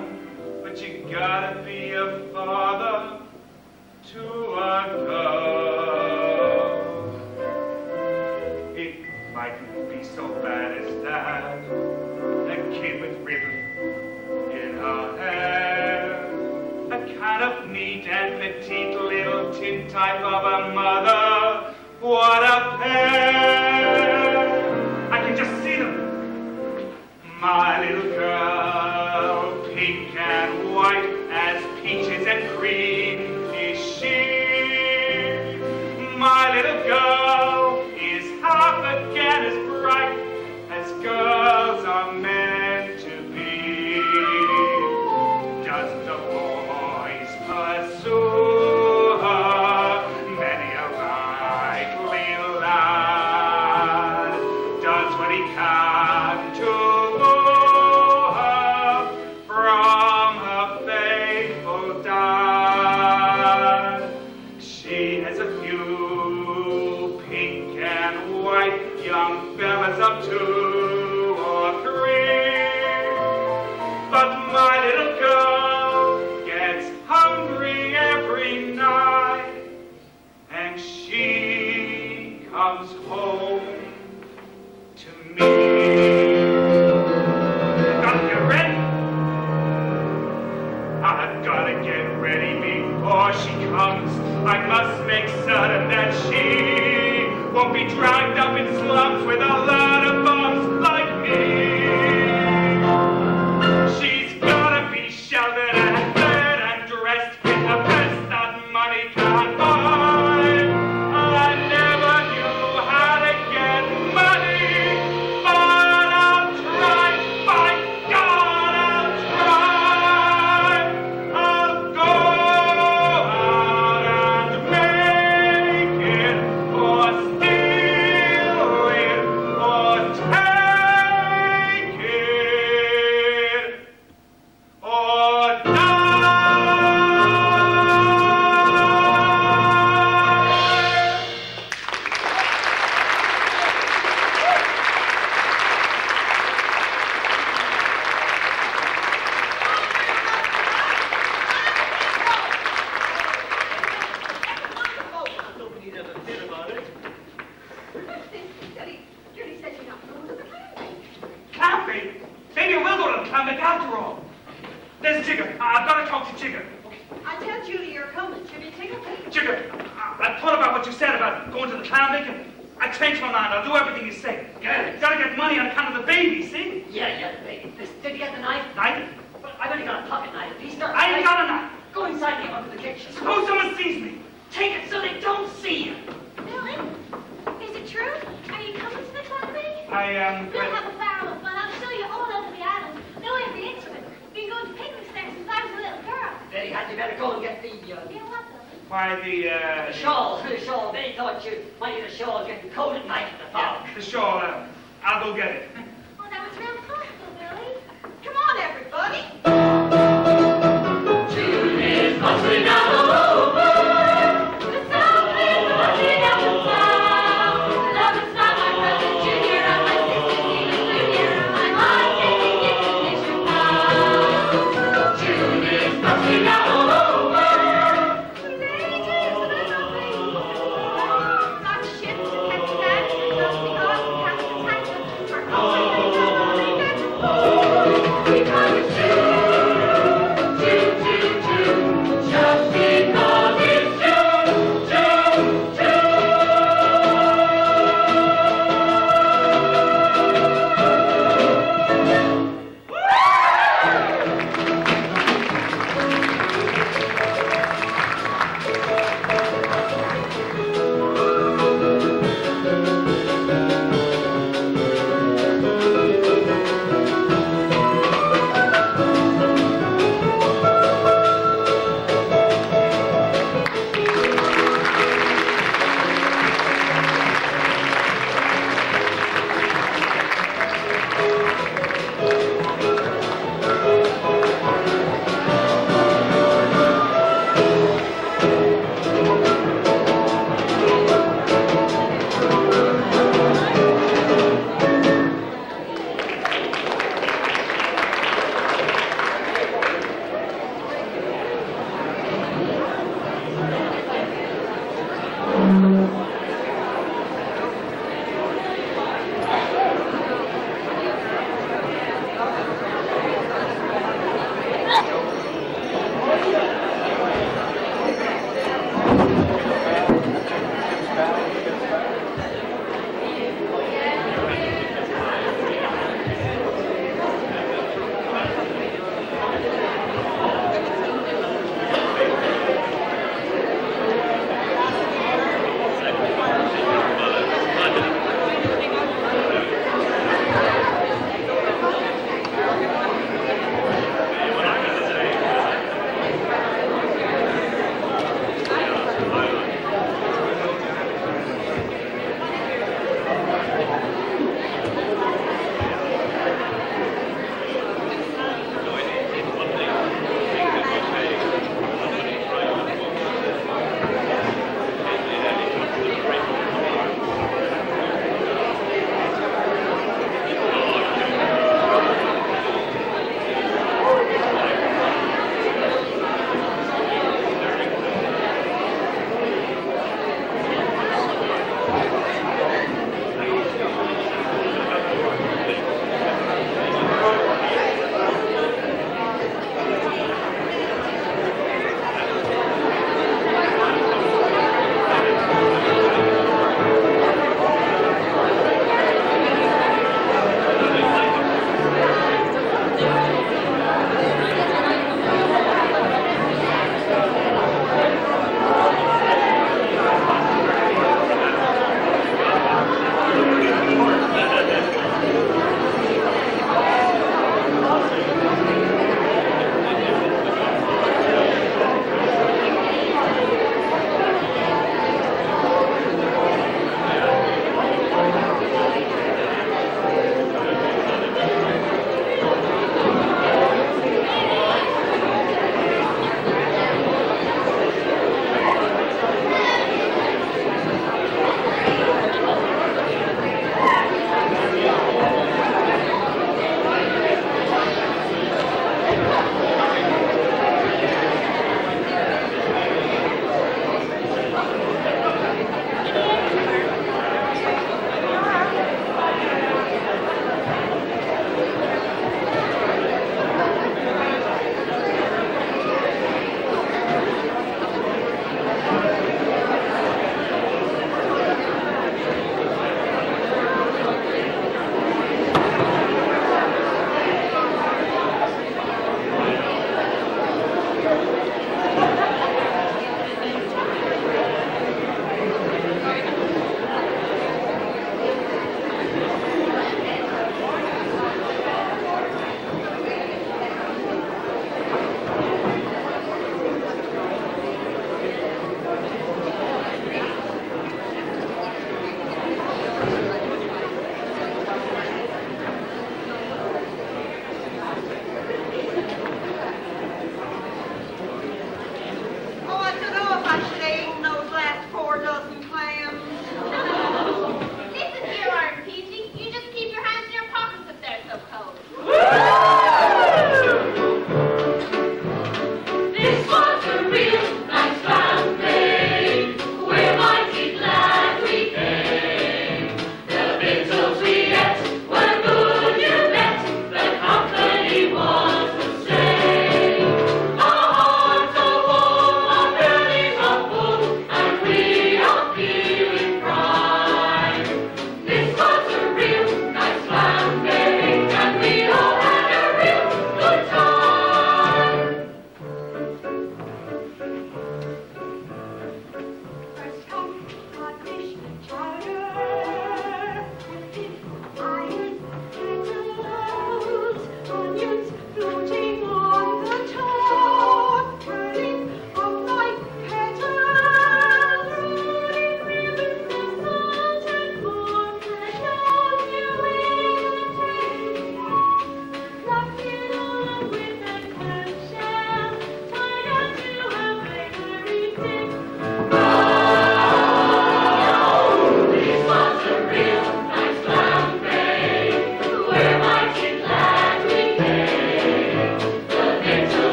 but you gotta be a father to a girl. It mightn't be so bad as that. A kid with ribbon in her hair, a kind of neat and petite little tin type of a mother. What a pair! I can just see them. My little girl, pink and white as peaches and cream is she. My little girl is high but my little girl gets hungry every night, and she comes home to me. Gotta get ready. I've gotta get ready before she comes. I must make certain that she won't be dragged up in slums with a lot of bums like me. She's gotta be sheltered and fed and dressed in the best that money can buy. I never knew how to get money, but I'll try. By God, I'll try. I'll go out and make it, or steal it, or take it, or die. Nobody'd ever been about it. Julie said you're not going to the camping. Camping? Maybe we'll go to the camping after all. There's Jigger. I've got to talk to Jigger. I tell Julie you're coming. She'll be tickled. Jigger, I thought about what you said about going to the camping, and I changed my mind. I'll do everything you say. Good. Gotta get money on account of the baby, see? Yeah, baby. Did you get the knife? Knife? I've only got a pocket knife. If he starts I ain't got a knife. Go inside and get one to the kitchen. Suppose someone sees me. Take it so they don't see you. Dylan, is it true? Are you coming to the camping? I, We'll have a barrel of fun. I'll show you all over the island. Know every inch of it. Been going to picnics there since I was a little girl. Betty, had you better go and get the You know what, though? why, the shawl. The shawl. Betty thought you might need a shawl getting cold at night in the fog. the shawl, I'll go get it. Oh, that was real thoughtful, Billy. Come on, everybody. June is bustling out all over. The sound is walking up and down. Love is not my brother Junior and my sister Tina Junior. I'm on taking it to Fisher Town. June is bustling out all over. Got ships and head stands and dusty cars and captain's hatchets for home and Because it's June, June, June, June. Just because it's June, June, June.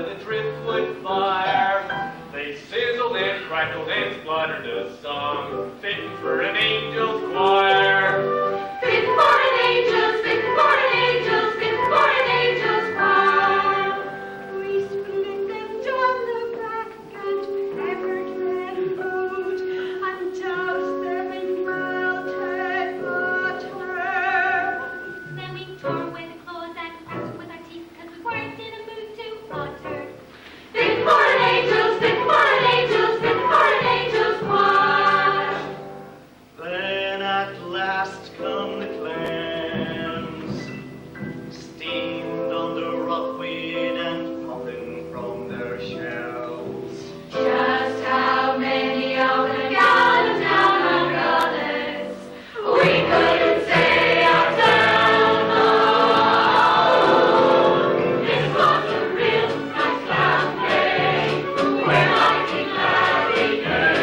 the driftwood fire. They sizzled and crackled and spluttered a song, fitting for an angel's choir. Fit for an angel's, fit for an angel's, fit for an angel's choir. We split them down the back and peppered them boot, and doused them in melted butter. Then we tore away the clothes and cracked with our teeth, 'cause we weren't in a mood to utter. Fit for an angel's, fit for an angel's, fit for an angel's choir. Then at last come the clams, steamed under rockweed and popping from their shells. Just how many of the gallons down our gullets we couldn't say ourselves. This was a real nice clam day. We're liking Larry Day.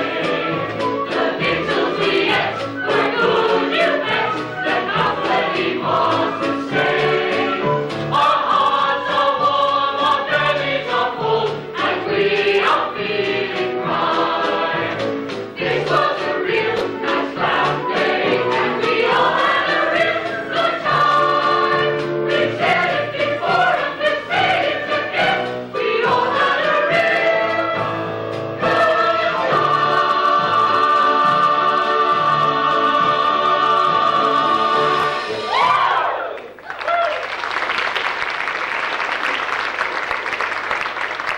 The victuals we ate were good, you bet. There's nobody was to say. Our hearts are warm, our bellies are full, And we are feeling right. This was a real nice clam day, and we all had a real good time. We said it before and we'll say it again. We all had a real good time.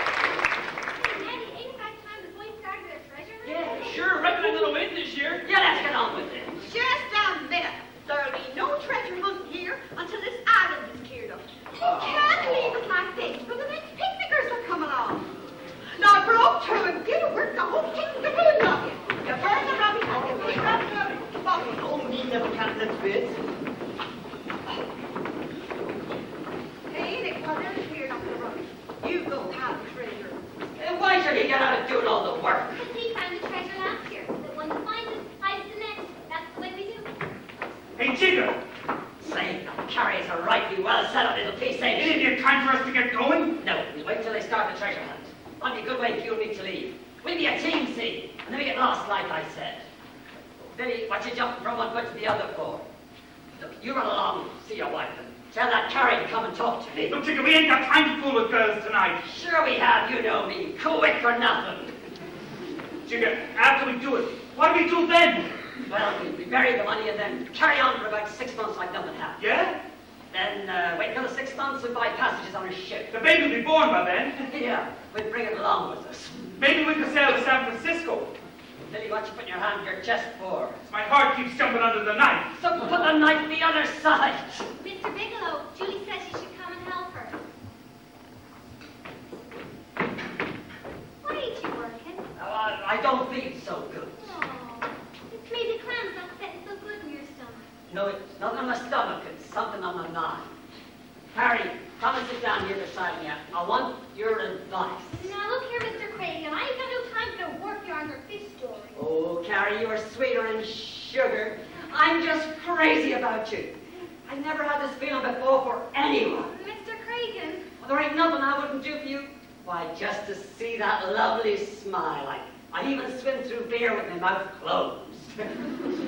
Daddy, ain't it about time the boys started their treasure hunt? Yeah, sure. Reckon I'm gonna win this year. Yeah, let's get on with it. Just a minute. There'll be no treasure hunting here until this island is cleared up. You can't leave it like this, for the next picnickers are coming on. Now, broke through and get to work the whole thing to ruin of you. You burn the rubbish and you pick up the bottle. Oh, me never count them bits. Ain't it? Well, they're cleared up the rubbish. You go have the treasure. Why should he get out of doing all the work? Because we found the treasure last year. The one who finds it hides the next. That's the way we do. Hey, Jigger, Say, Carrie's a rightly well set up little piece, ain't isn't she? it time for us to get going? No, we'll wait till they start the treasure hunt. Might be a good way for you and me to leave. We'll be a team, see, and then we get lost, like I said. Billy, what you jumping from one foot to the other for? Look, you run along, see your wife, and tell that Carrie to come and talk to me. Look, Jigger, we ain't got time to fool with girls tonight. Sure we have, you know me. Quick or nothing. Jigger, after we do it, what do we do then? Well, we bury the money and then carry on for about 6 months like nothing happened. Yeah? Then wait another 6 months and buy passages on a ship. The baby will be born by then. Yeah, we'll bring it along with us. Maybe we could sail to San Francisco. Billy, what you putting your hand to your chest for? My heart keeps jumping under the knife. So put the knife the other side. Mr. Bigelow, Julie says you should come and help her. Why ain't you working? I don't feel so good. Oh, it's maybe clams not setting so good in your stomach. No, it's nothing on my stomach. It's something on my mind. Harry, come and sit down here beside me. I want your advice. Now look here, Mr. Craig, and I ain't got no time for no work yarn or fish story. Oh, Carrie, you are sweeter than sugar. I'm just crazy about you. I never had this feeling before for anyone. Mr. Cragen, Well, there ain't nothing I wouldn't do for you. Why, just to see that lovely smile. I'd even swim through beer with my mouth closed.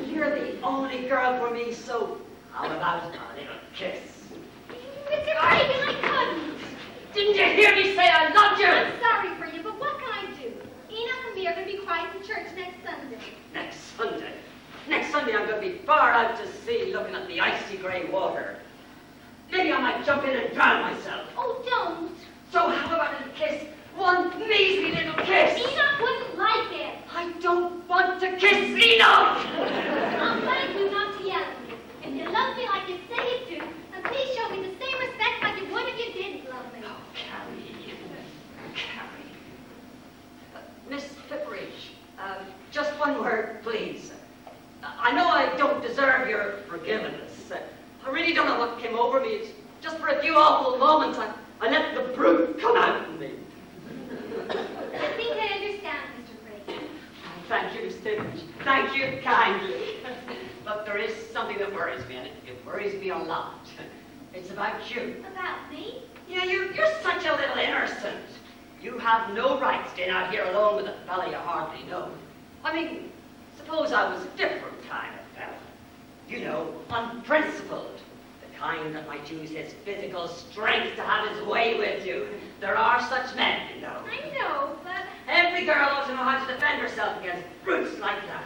You're the only girl for me, so how about a little kiss? Mr. Cragen, I couldn't. Didn't you hear me say I loved you? I'm sorry for you, but what can I do? Enoch and me are going to be quiet in church next Sunday. Next Sunday? Next Sunday I'm going to be far out to sea looking at the icy grey water. Maybe I might jump in and drown myself. Oh, don't. So how about a little kiss? One measly little kiss. Enoch wouldn't like it. I don't want to kiss Enoch! I'll beg you not to yell at me. If you love me like you say you do, then please show me the same respect like you would if you didn't love me. Oh, Carrie. Carrie. Miss Pipperidge, just one word, please. I know I don't deserve your forgiveness. I really don't know what came over me. It's just for a few awful moments I let the brute come out of me. I think I understand, Mr. Craig. Thank you, Miss Pipperidge. Thank you kindly. But there is something that worries me, and it worries me a lot. It's about you. About me? Yeah, you're such a little innocent. have no right staying out here alone with a fella you hardly know. I mean, suppose I was a different kind of fella. You know, unprincipled. The kind that might use his physical strength to have his way with you. There are such men, you know. I know, but... Every girl ought to know how to defend herself against brutes like that.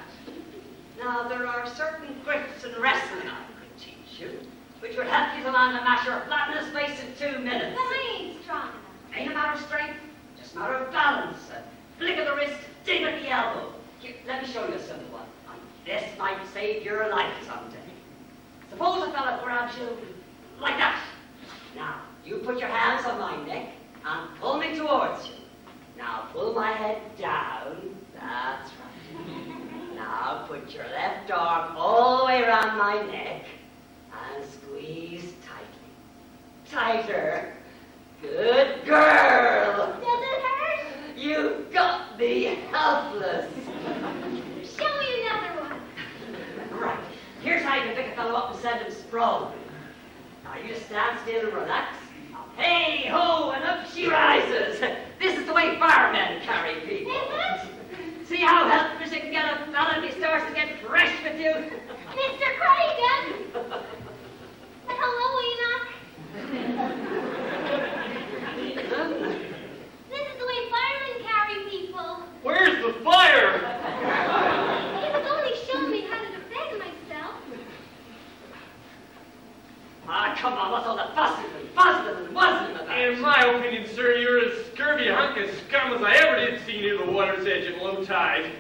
Now, there are certain grifts in wrestling I could teach you, which would help you to land a masher flat in his face in 2 minutes. But I ain't strong enough. Ain't a matter of strength, just a matter of balance. A flick of the wrist, dig at the elbow. Here, let me show you a simple one. And this might save your life someday. Suppose a fella grabs you like that. Now, you put your hands on my neck and pull me towards you. Now, pull my head down. That's right. Now, put your left arm all the way around my neck and squeeze tightly. Tighter. Good girl. Does it hurt? You got me helpless. Show me another one. Right. Here's how you can pick a fellow up and send him sprawling. Now, you just stand still and relax. Hey, ho, and up she rises. This is the way firemen carry people. Is it? See how helpless you can get a fella if he starts to get fresh with you? Mr. Craigan! Hello, Enoch. This is the way firemen carry people. Where's the fire? He was only showing me how to defend myself. Ah, come on, what's all the fussing and buzzing and wuzzing about? In my opinion, sir, you're as scurvy a hunk of scum as I ever did see near the water's edge at low tide.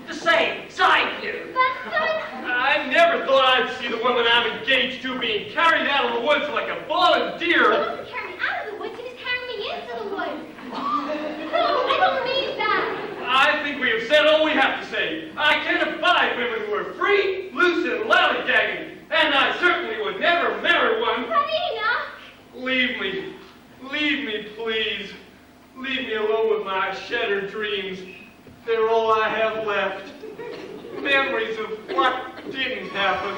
The same, side view. But, sir, I never thought I'd see the woman I'm engaged to being carried out of the woods like a fallen he deer. wasn't carrying me out of the woods, he was carrying me into the woods. No, I don't mean that. I think we have said all we have to say. I can't abide women who are free, loose, and lollygagging, and I certainly would never marry one. But, Enoch, Leave me, please. Leave me alone with my shattered dreams. They're all I have left. Memories of what didn't happen.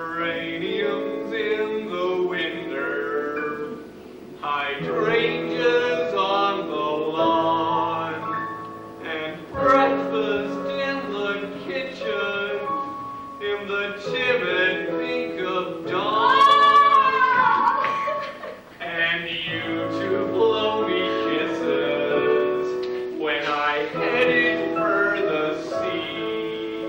Geraniums in the winter, hydrangeas on the lawn, and breakfast in the kitchen in the timid pink of dawn. And you to blow me kisses when I headed for the sea.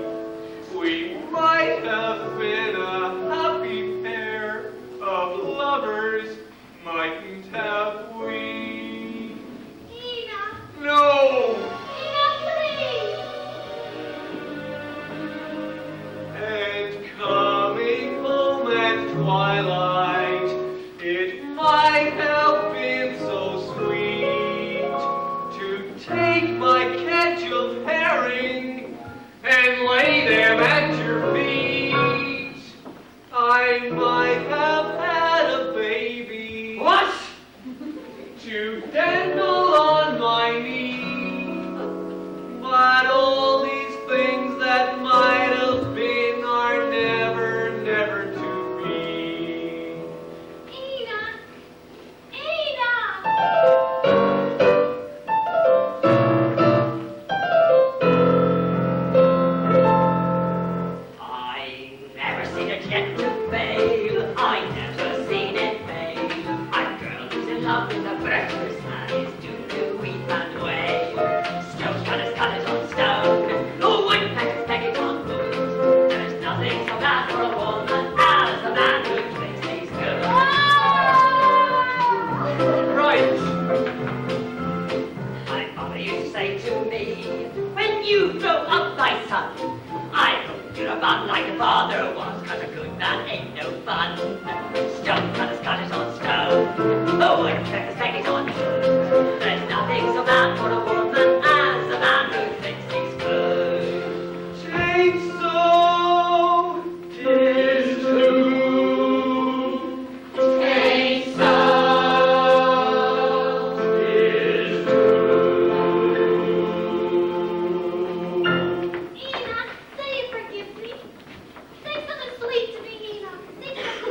We might have been a happy pair of lovers, mightn't have we? Enoch, No! Enoch, please. And coming home at twilight, it might have been so sweet to take my catch of herring and lay them at your feet. I might have had a baby. What? To dandle on my knee. But all these things that might have been are never, never to be. Enoch, Enoch. I never seen it yet to fail. I never seen it fail. A girl who's in love with a breakfast man is due to weep and wail. Stone's cut his on stone. The woodpecker's pecking on wood. There's nothing so bad for a woman as a man who thinks he's good. Right. My mother used to say to me, when you grow up, my son, I hope you're a man like your father was, 'cause a good man ain't no fun. Stone cut his on stone, the woodpecker's pecking on wood. There's nothing so bad for a woman as a man who thinks he's good. Take so, 'tis true. Take so. 'Tis true. Enoch, say you forgive me. Say something sweet to me, Enoch. Say something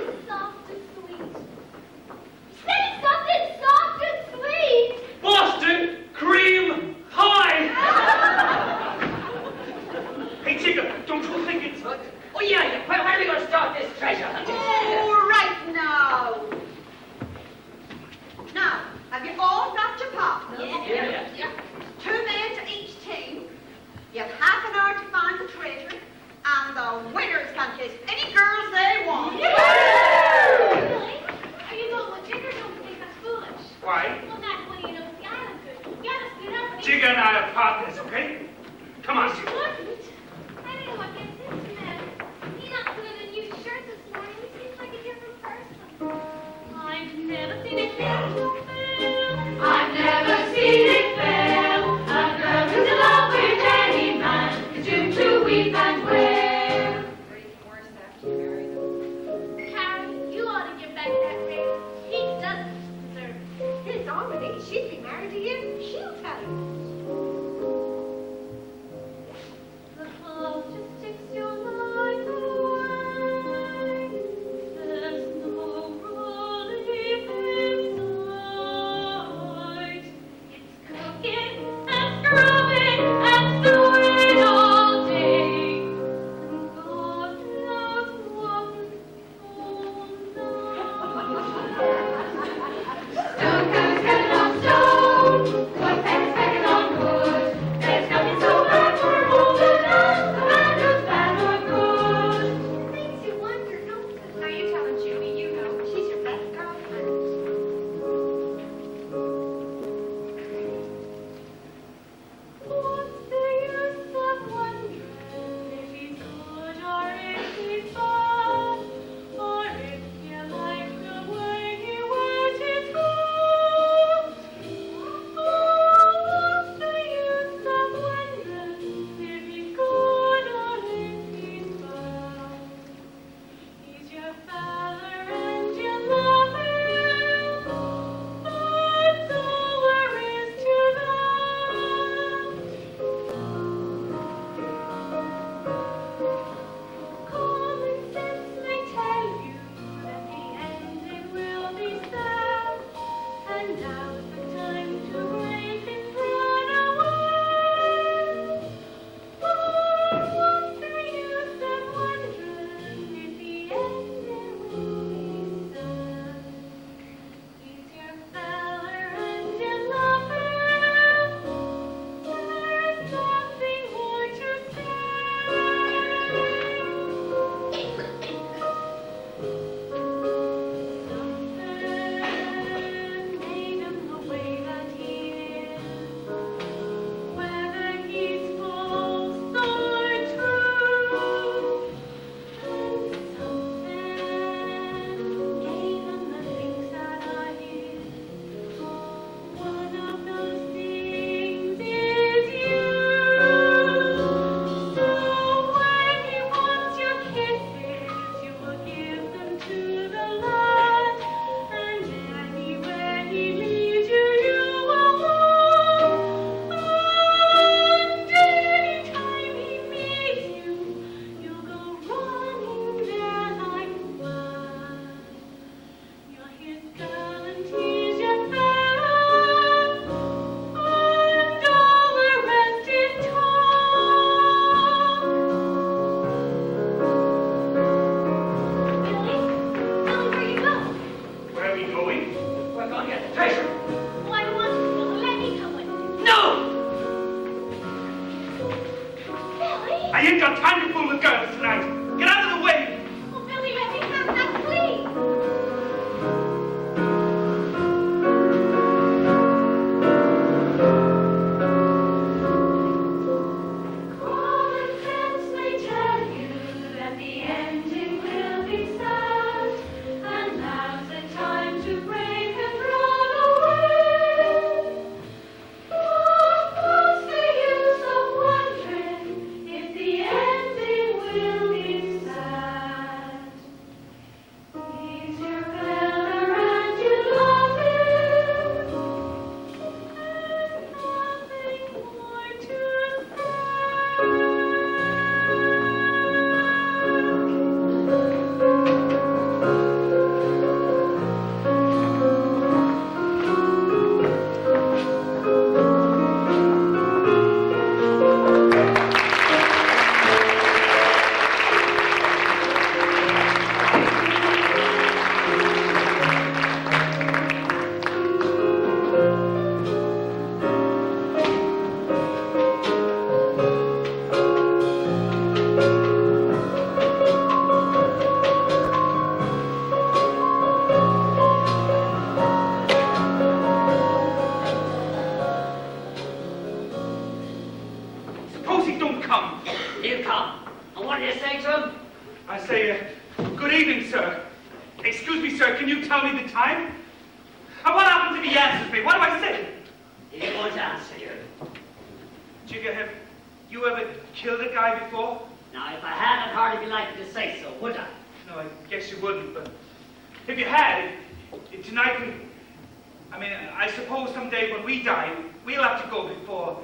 sir. Excuse me, sir. Can you tell me the time? And what happens if he answers me? What do I say? He won't answer you. Jigger, have you ever killed a guy before? Now, if I had, I'd hardly be likely to say so, would I? No, I guess you wouldn't, but if you had, tonight I suppose someday when we die, we'll have to go before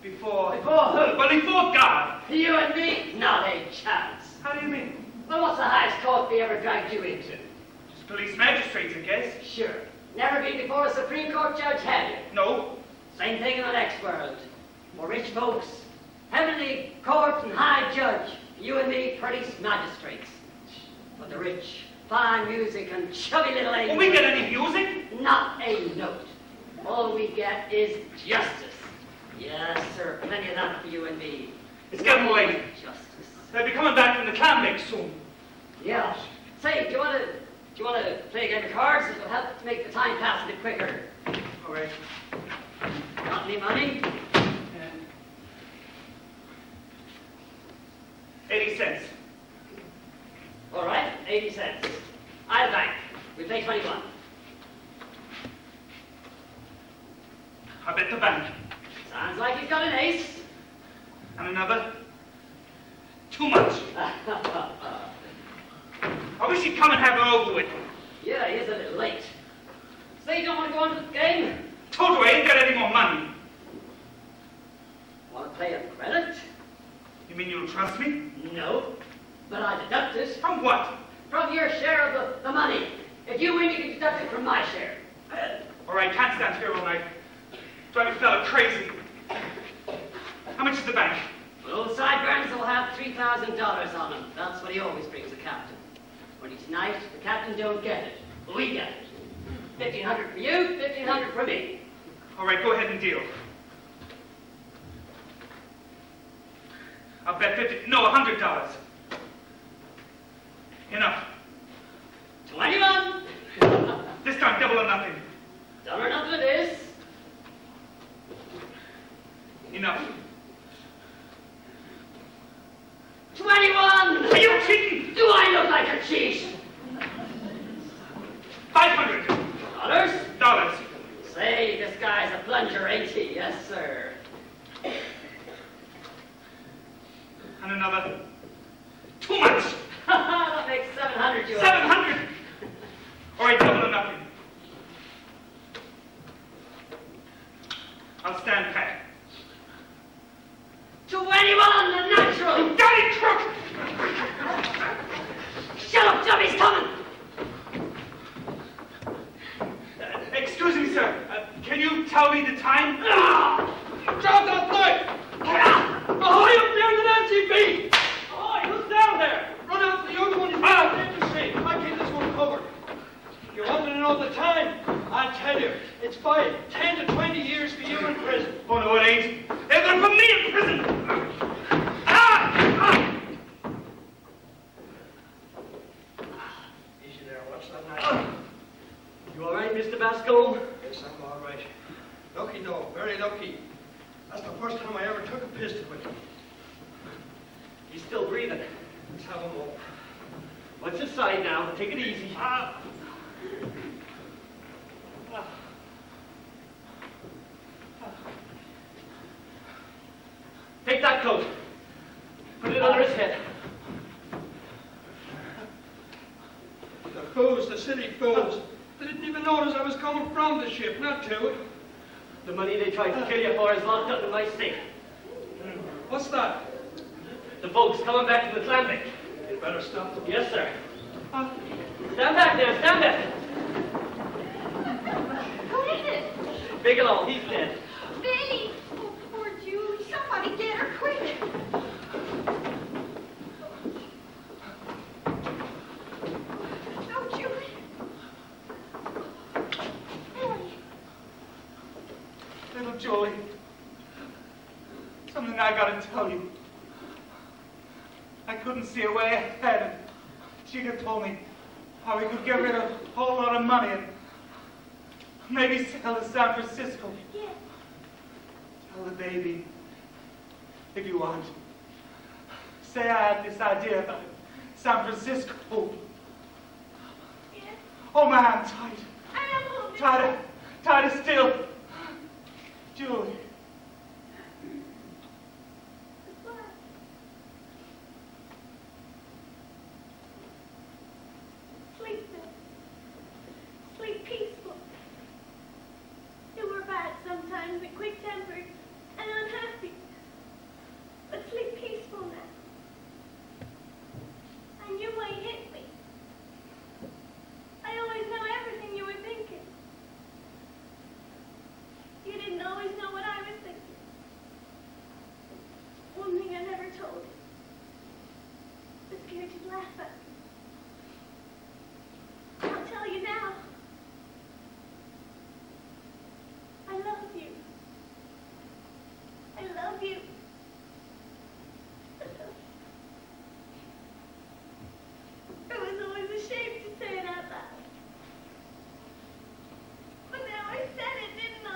Before who? well, before God. You and me? Not a chance. How do you mean? Well, what's the highest court we ever dragged you into? Just police magistrates, I guess. Sure. Never been before a Supreme Court judge, have you? No. Same thing in the next world. For rich folks, heavenly court and high judge. You and me, police magistrates. For the rich, fine music and chubby little angels. Will we get any music? Not a note. All we get is justice. Yes, sir, plenty of that for you and me. It's getting late. Justice. They'll be coming back from the clam bake soon. Yeah. Say, do you want to play a game of cards? It'll help to make the time pass a bit quicker. All right. Got any money? 80 cents. All right, 80 cents. I'll bank. We play 21. I bet the bank. Sounds like he's got an ace. And another. Too much. I wish he'd come and have it over with. Yeah, he is a little late. Say you don't want to go on to the game? Told you I ain't got any more money. Want to play a credit? You mean you'll trust me? No, but I deduct it From what? from your share of the money. If you win, you can deduct it from my share. All right, can't stand here all night. Drive a fella crazy. How much is the bank? Well, old Sideburns will have $3,000 on him. That's what he always brings the captain. Only tonight, the captain don't get it. We get it. 1,500 for you, 1,500 for me. All right, go ahead and deal. I'll bet $100. Enough. 21. This time, double or nothing. Done or nothing it is. Enough. 21. Are you cheating? Do I look like a cheat? $500. Dollars? Say, this guy's a plunger, ain't he? Yes, sir. And another. Too much. That makes 700 you owe. 700. All right, double or nothing. I'll stand pat. 21, the natural. You dirty crook! Shut up, Johnny's coming. Excuse me, sir. Can you tell me the time? Drop that knife! Ahoy up there in the Nancy B! Ahoy, who's down there? Run out to the other one, he's not dead to see. I keep this one covered. You want to know the time? I'll tell you. It's 10 to 20 years for you in prison. Oh, no, it ain't. They're going to put me in prison. Easy there, watch that knife. You all right, Mr. Bascombe? Yes, I'm all right. Lucky though, very lucky. That's the first time I ever took a pistol with him. He's still breathing. Let's have him up. What's his side now? Take it easy. Take that coat. Put it under his head. The fools, the silly fools. They didn't even notice I was coming from the ship, not to it. The money they tried to kill you for is locked up in my safe. What's that? The folks coming back from the Atlantic. You better stop them. Yes, sir. Stand back there, stand back. What is it? Bigelow, he's dead. Billy! Oh, poor Jude. Somebody get her quick. Oh, Jude. Billy. Little Julie, something I gotta tell you. I couldn't see a way ahead, and Chica told me how we could get rid of a whole lot of money and maybe sell to San Francisco. Yes. Tell the baby, if you want. Say I had this idea about San Francisco. Oh, my hand, tight. I am holding. Tighter still. Julie. Goodbye. Sleep then. Sleep peaceful. You were bad sometimes and quick-tempered and unhappy. But sleep peaceful now. I knew why you hit me. I always know everything you were thinking. You didn't always know what I was thinking. One thing I never told you. I was scared you'd laugh at me. I'll tell you now. I love you. I love you. I was always ashamed to say it out loud. But now I said it, didn't I?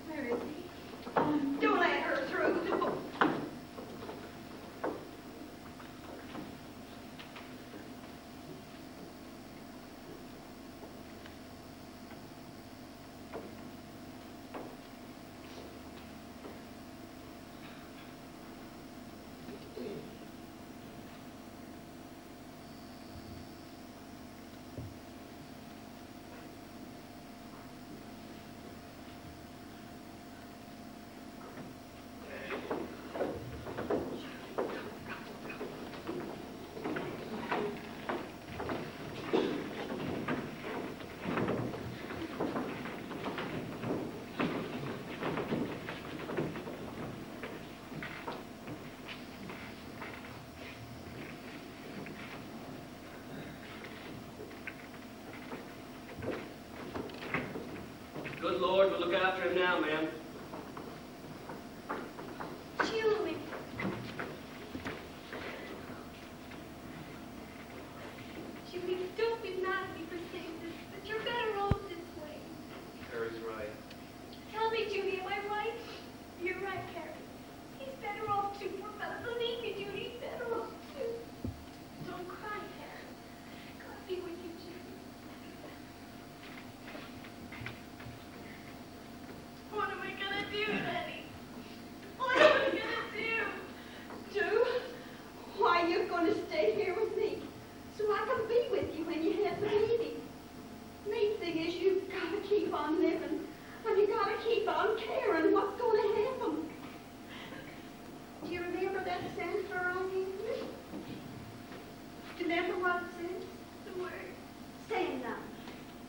Where is he? Don't let her through the door. Good Lord, we'll look after him now, ma'am. Julie. Julie, don't be mad at me for saying this, but you're better off this way. Carrie's right. Tell me, Julie, am I right? You're right, Carrie. He's better off too, poor fella. Believe me, Julie, he's better off too. Don't cry, Carrie. God be with you, Julie. What am I gonna do, Daddy? What am I gonna do? Do? Why, you're going to stay here with me, so I can be with you when you have the meeting. Main thing is you've got to keep on living, and you've got to keep on caring what's going to happen. Do you remember that Santa on you? Do you remember what it says? The word. Say it now.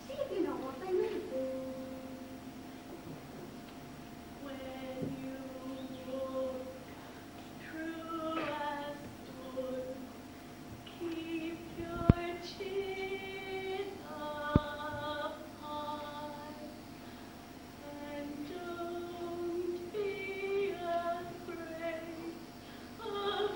See if you know what they mean. When you walk through a storm, keep your chin up high, and don't be afraid of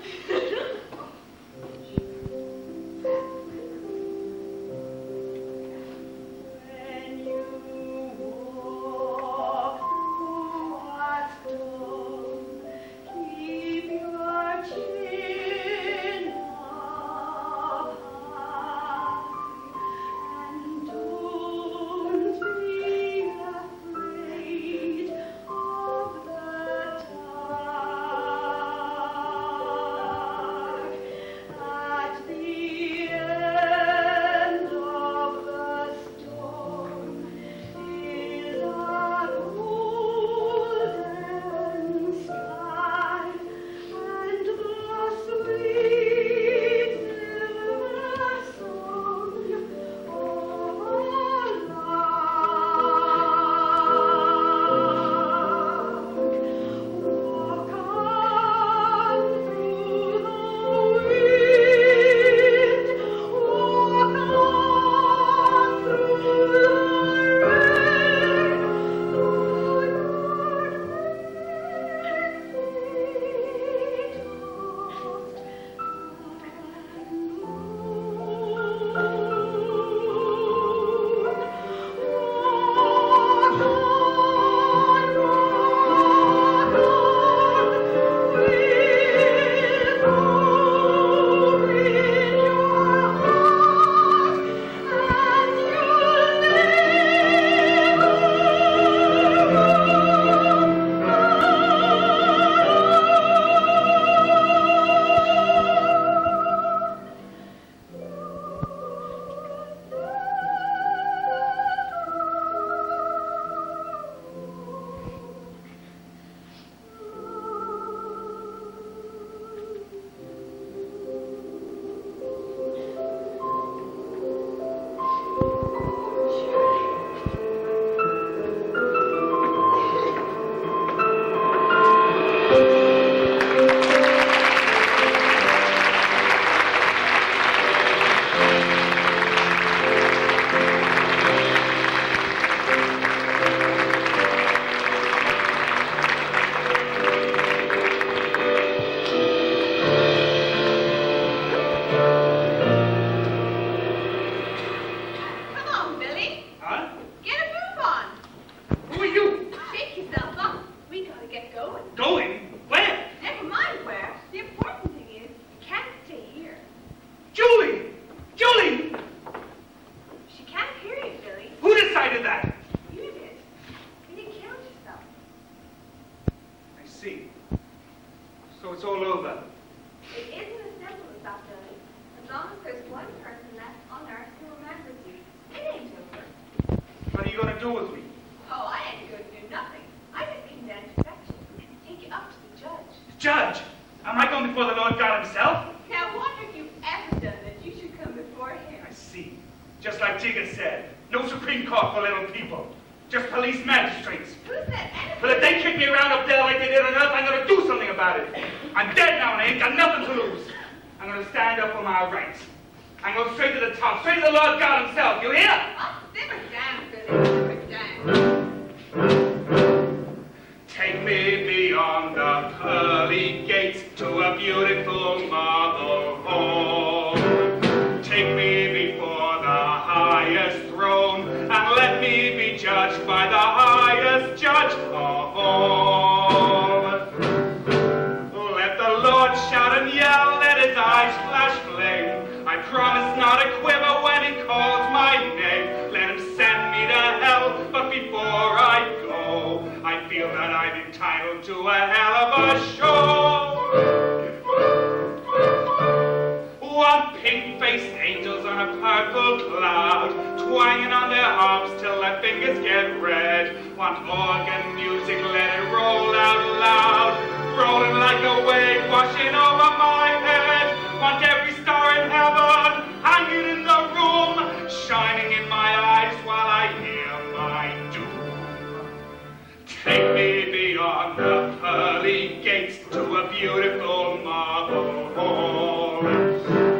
do with me? Oh, I ain't going to do nothing. I just came down to fetch you. Take you up to the judge. Judge, am I going before the Lord God himself? Now, what have you ever done that you should come before him? I see. Just like Jigga said, no Supreme Court for little people. Just police magistrates. Who said anything? But if they kick me around up there like they did on Earth, I'm going to do something about it. I'm dead now and I ain't got nothing to lose. I'm going to stand up for my rights. I'm going straight to the top, straight to the Lord God himself. You hear? Oh, simmer down, Billy, simmer down. Take me beyond the pearly gates to a beautiful marble hall. Take me before the highest throne and let me be judged by the highest judge of all. Let the Lord shout and yell, let his eyes flash flame. I promise not a quiver when he calls my name. Let him send me to hell, but before I go, I feel that I'm entitled to a hell of a show. Want pink-faced angels on a purple cloud, twanging on their harps till their fingers get red. Want organ music, let it roll out loud, rolling like a wave washing over my head. Want every star in heaven hanging in the room, shining in my eyes while I hear my doom. Take me beyond the pearly gates to a beautiful marble hall.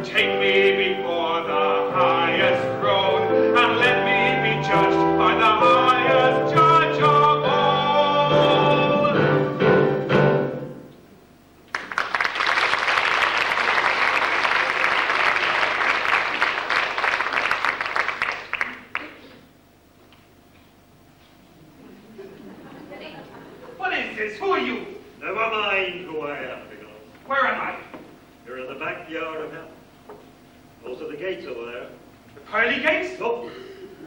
Take me before the highest throne and let me be judged by the highest judge of all. What is this? Who are you? Never mind who I am, Bigelow. Where am I? You're in the backyard of hell. Those are the gates over there. The pearly gates? Nope.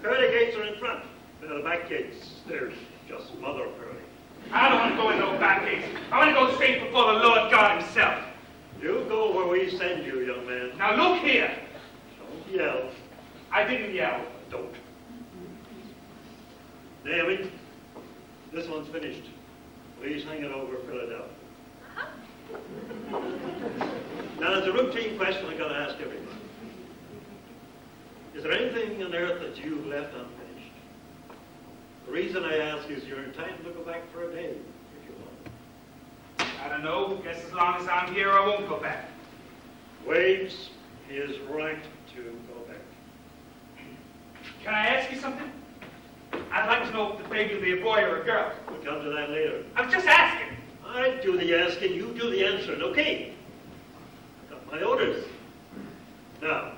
Pearly gates are in front. They're the back gates. There's just Mother Pearly. I don't want to go in no back gates. I want to go straight before the Lord God himself. You go where we send you, young man. Now look here. Don't yell. I didn't yell. Don't. Naomi, this one's finished. Please hang it over Philadelphia. Now, there's a routine question I've got to ask everyone. Is there anything on earth that you've left unfinished? The reason I ask is you're entitled to go back for a day, if you want. I don't know. Guess as long as I'm here, I won't go back. Waves, he is right to go back. Can I ask you something? I'd like to know if the baby will be a boy or a girl. We'll come to that later. I was just asking. I do the asking, you do the answering, okay? I got my orders. Now,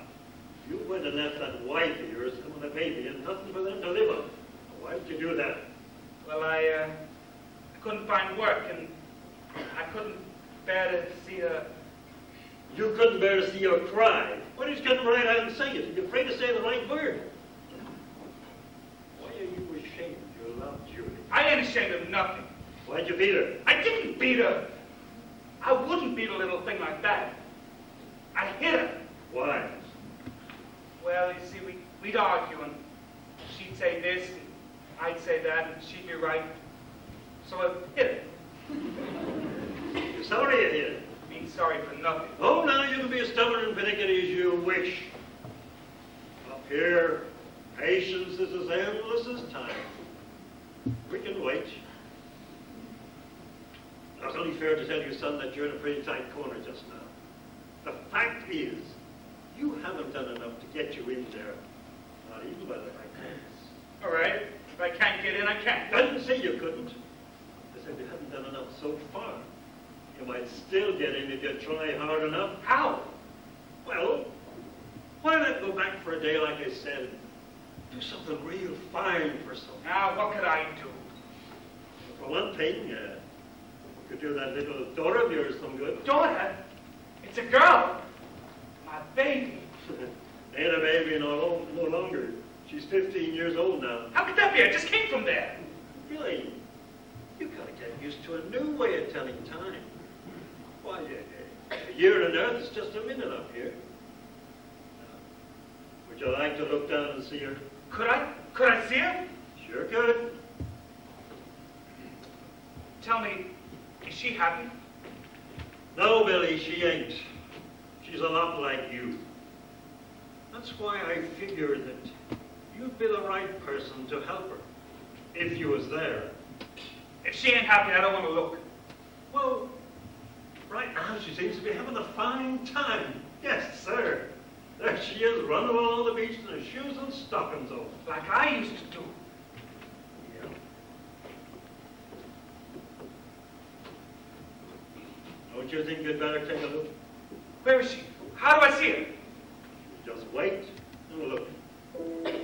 you went and left that wife of yours with a baby and nothing for them to live on. Why did you do that? Well, I couldn't find work, and I couldn't bear to see her. You couldn't bear to see her cry. Why did you come right out and say it? Are you afraid to say the right word? Why are you ashamed you loved Julie? I ain't ashamed of nothing. Why'd you beat her? I didn't beat her. I wouldn't beat a little thing like that. I hit her. Why? Well, you see, we'd argue, and she'd say this, and I'd say that, and she'd be right. So I hit her. You're sorry you hit her. Mean sorry for nothing. Oh, now you can be as stubborn and finicky as you wish. Up here, patience is as endless as time. We can wait. Now, it's only fair to tell you, son, that you're in a pretty tight corner just now. The fact is, you haven't done enough to get you in there. Not even by the right means. All right. If I can't get in, I can't. I didn't say you couldn't. I said you haven't done enough so far. You might still get in if you try hard enough. How? Well, why not go back for a day, like I said, do something real fine for someone? Now, what could I do? For one thing, you could do that little daughter of yours some good. Daughter? It's a girl. My baby. Ain't a baby no longer. She's 15 years old now. How could that be? I just came from there. Really? You gotta get used to a new way of telling time. Why, a year on Earth is just a minute up here. Would you like to look down and see her? Could I? Could I see her? Sure could. Tell me, is she happy? No, Billy, she ain't. She's a lot like you. That's why I figure that you'd be the right person to help her, if you was there. If she ain't happy, I don't want to look. Well, right now she seems to be having a fine time. Yes, sir. There she is, running along the beach in her shoes and stockings on. Like I used to do. Yeah. Don't you think you'd better take a look? Where is she? How do I see her? Just wait and look.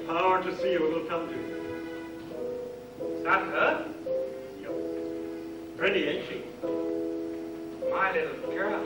Power to see what will come to you. Is that her? Yep. Pretty, ain't she? My little girl.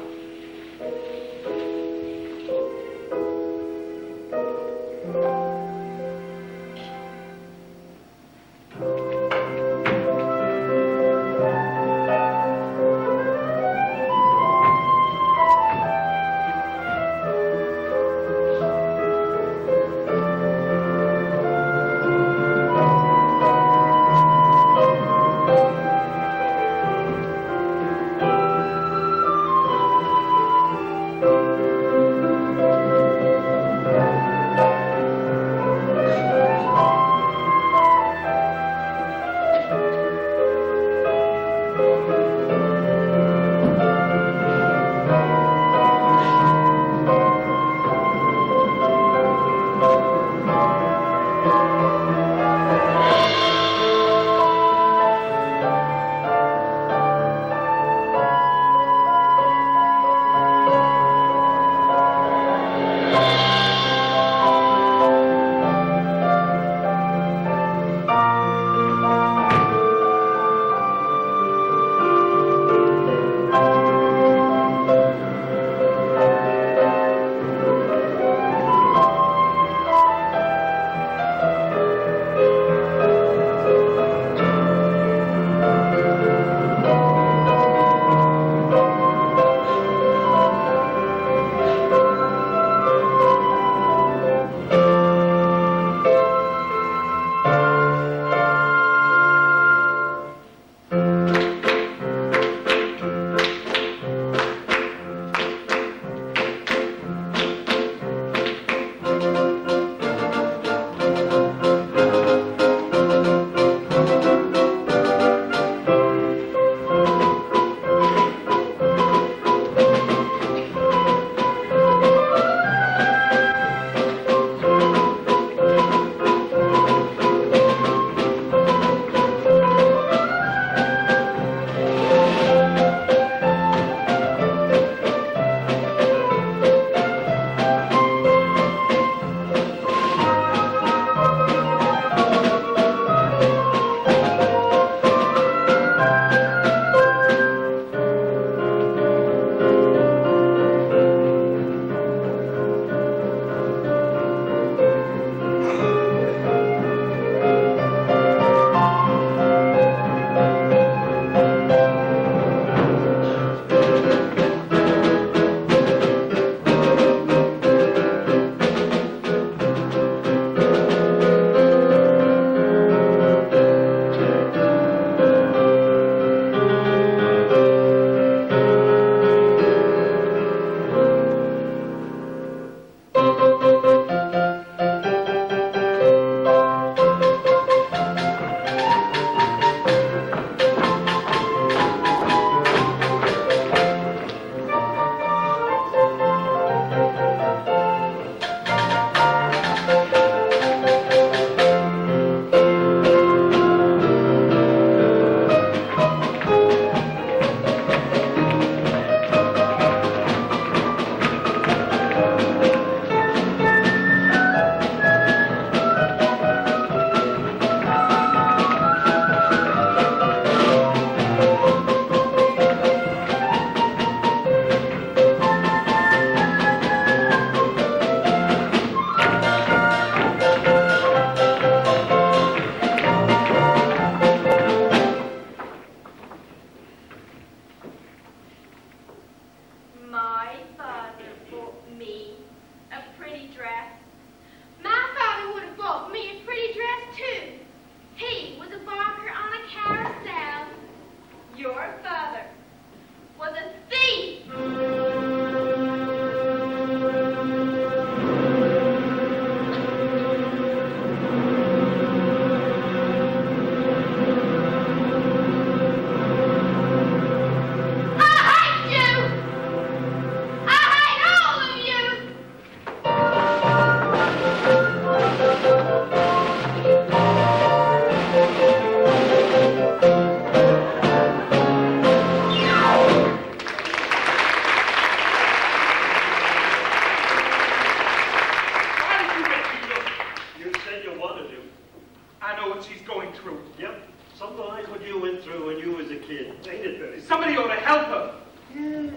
Yep, something like what you went through when you was a kid. Ain't it, Betty? Somebody ought to help her. Yeah,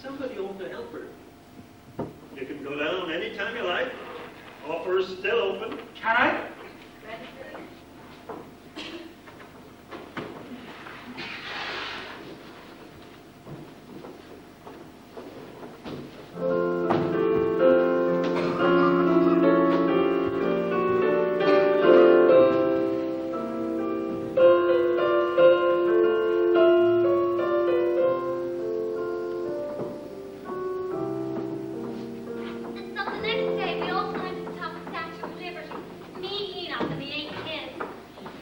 somebody ought to help her. You can go down anytime you like. Offer's still open. Can I? So the next day, we all climbed to the top of the Statue of Liberty. Me, Enoch, and the 8 kids.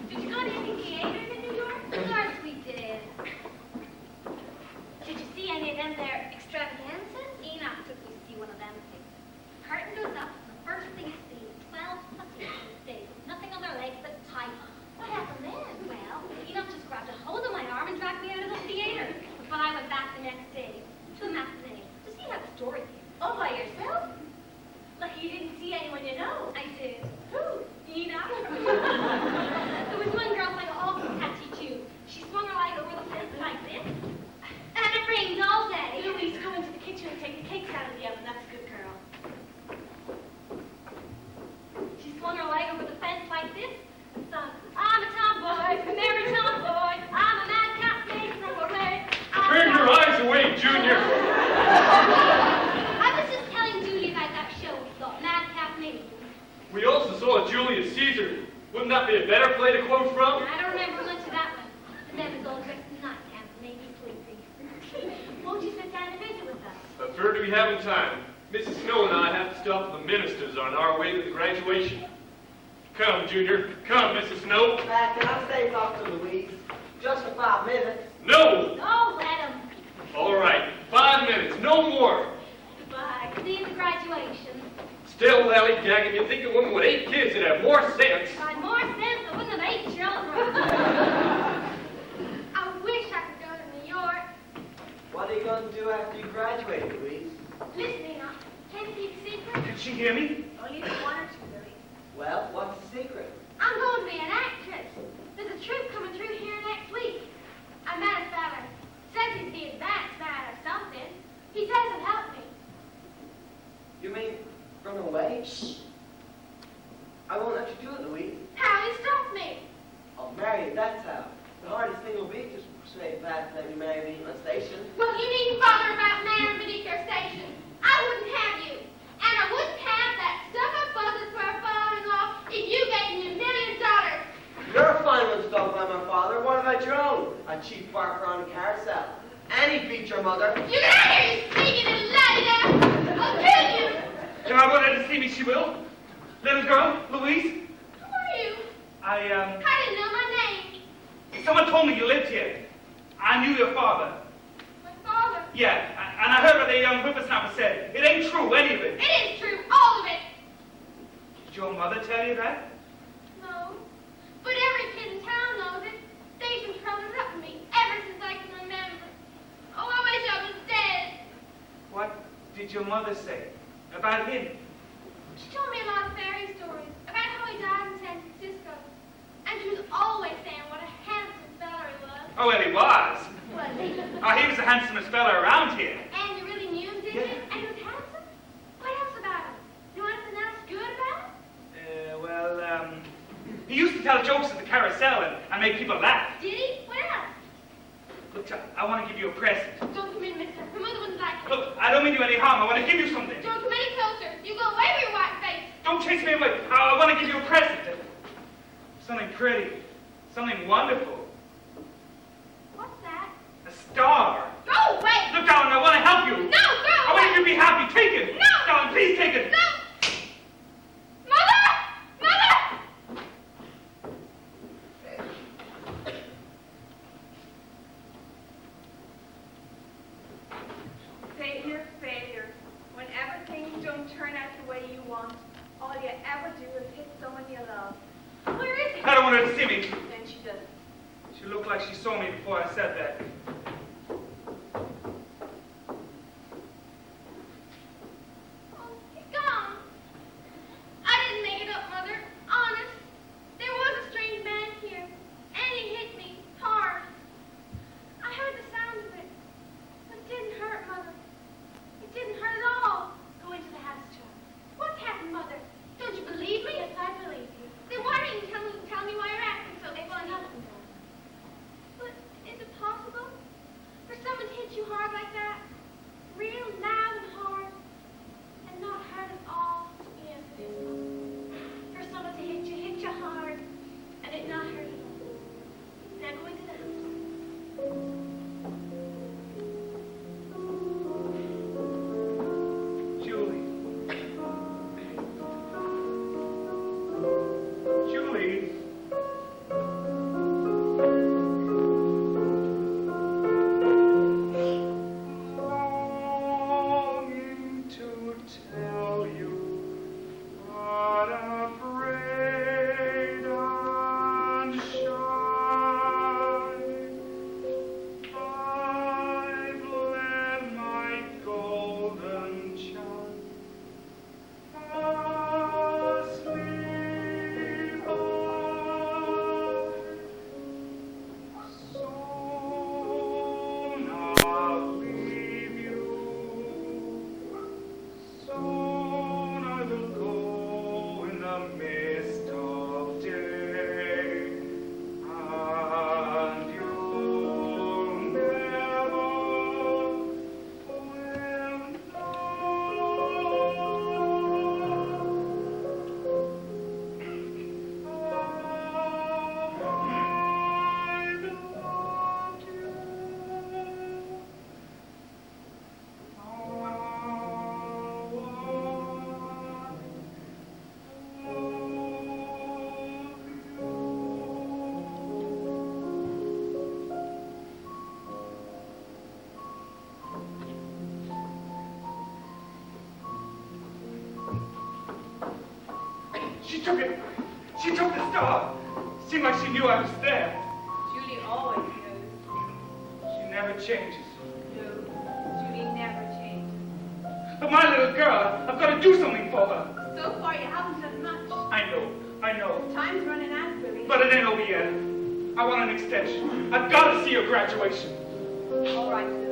Did you go to any theaters in New York? Of course we did. Did you see any of them there extravaganzas? Enoch took me to see one of them things. Curtain goes up, and the first thing you see is 12 pussies on the stage, with nothing on their legs but tight. What happened then? Well, Enoch just grabbed a hold of my arm and dragged me out of the theater. But I went back the next day to a matinee to see how the story came. All by yourself? Lucky you didn't see anyone you know. I did. Who? Enoch. There was one girl like an awful catchy too. She swung her leg over the fence like this. And it rained all day. Louise, go into the kitchen and take the cakes out of the oven. That's a good girl. She swung her leg over the fence like this and sung, I'm a tomboy, I'm every tomboy, I'm a madcap snake from a red. Turn your eyes away, Junior. I was just telling Julie about that show we saw, Madcap Maybe. We also saw Julius Caesar. Wouldn't that be a better play to quote from? I don't remember much of that one. The men was all dressed in nightgowns and made me sleepy. Won't you sit down and visit with us? Prefer to be having time. Mrs. Snow and I have to stop at the minister's on our way to the graduation. Come, Junior. Come, Mrs. Snow. Can I stay Dr. Louise? Just for 5 minutes. No! Oh, let 'em. All right. 5 minutes. No more. Goodbye. See you at the graduation. Still lollygagging. You think a woman with 8 kids would have more sense. If I had more sense, I wouldn't have 8 children. I wish I could go to New York. What are you going to do after you graduate, Louise? Listen, Enoch. Can you keep a secret? Can she hear me? Only need 1 or 2, Louise. Well, what's the secret? I'm going to be an actress. There's a troupe coming through here next week. I met a fella. Says he's the advanced man or something. He says he'll help me. You mean run away? I won't let you do it, Louise. How will you stop me? I'll marry you, that's how. The hardest thing will be to persuade Pat to let me marry me at the station. Well, you needn't bother about marrying beneath your station. I wouldn't have you. And I wouldn't have that stuck-up buzzard for a father-in-law if you gave me $1 million. You're a fine one to talk about my father. What about your own? A cheap barker on the carousel. And he beat your mother. You can hear you speaking in lie. I'll kill you. If I want her to see me, she will. Little girl, Louise, Who are you? I didn't know my name. someone told me you lived here. I knew your father. My father. Yeah, and I heard what the young whippersnapper said. It ain't true, any of it. It is true, all of it. Did your mother tell you that? No. But every kid in town knows it. They've been crumbling up with me ever since I can remember. Oh, I wish I was dead. What did your mother say about him? She told me a lot of fairy stories about how he died in San Francisco. And she was always saying what a handsome fella he was. Oh, well, he was. Was he? Oh, he was the handsomest fella around here. And you really knew him, did you? And he was handsome? What else about him? You know anything else good about him? He used to tell jokes at the Carousel and make people laugh. Did he? What else? Look, I want to give you a present. Don't come in, mister. Your mother wouldn't like it. Look, I don't mean you any harm. I want to give you something. Don't come any closer. You go away with your white face. Don't chase me away. I want to give you a present. Something pretty. Something wonderful. What's that? A star. Go away! Look, darling, I want to help you. No, go I want away! you to be happy. Take it. No! Darling, please take it. No! Mother! Mother! Failure, failure. Whenever things don't turn out the way you want, all you ever do is hit someone you love. Where is he? I don't want her to see me. Then she doesn't. She looked like she saw me before I said that. Oh, he's gone. I didn't make it up, Mother. Honest. There was a strange man here. She took it. She took the star. Seemed like she knew I was there. Julie always knows. She never changes. No, Julie never changes. But my little girl, I've got to do something for her. So far, you haven't done much. I know. Time's running out, Billy. But it ain't over yet. I want an extension. I've got to see her graduation. All right, Billy.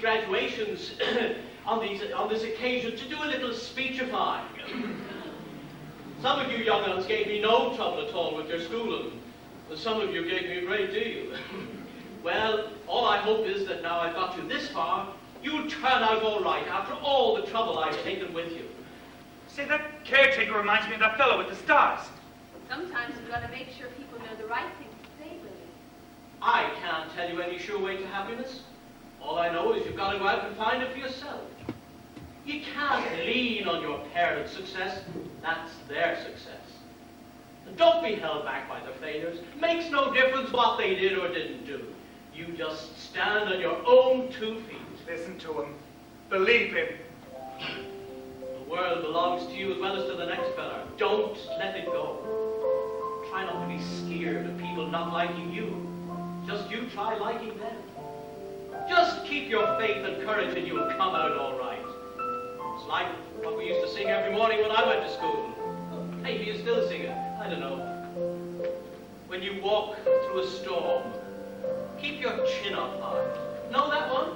Graduations on this occasion to do a little speechifying. Some of you young uns gave me no trouble at all with your schooling, and some of you gave me a great deal. Well, all I hope is that now I've got you this far, you'll turn out all right after all the trouble I've taken with you. Say, that caretaker reminds me of that fellow with the stars. Sometimes you've got to make sure people know the right thing to say, Billy. I can't tell you any sure way to happiness. All I know is you've got to go out and find it for yourself. You can't lean on your parents' success. That's their success. And don't be held back by their failures. Makes no difference what they did or didn't do. You just stand on your own 2 feet. Listen to him. Believe him. The world belongs to you as well as to the next fella. Don't let it go. Try not to be scared of people not liking you. Just you try liking them. Just keep your faith and courage and you'll come out all right. It's like what we used to sing every morning when I went to school. Maybe you still sing it. I don't know. When you walk through a storm, keep your chin up high. Know that one?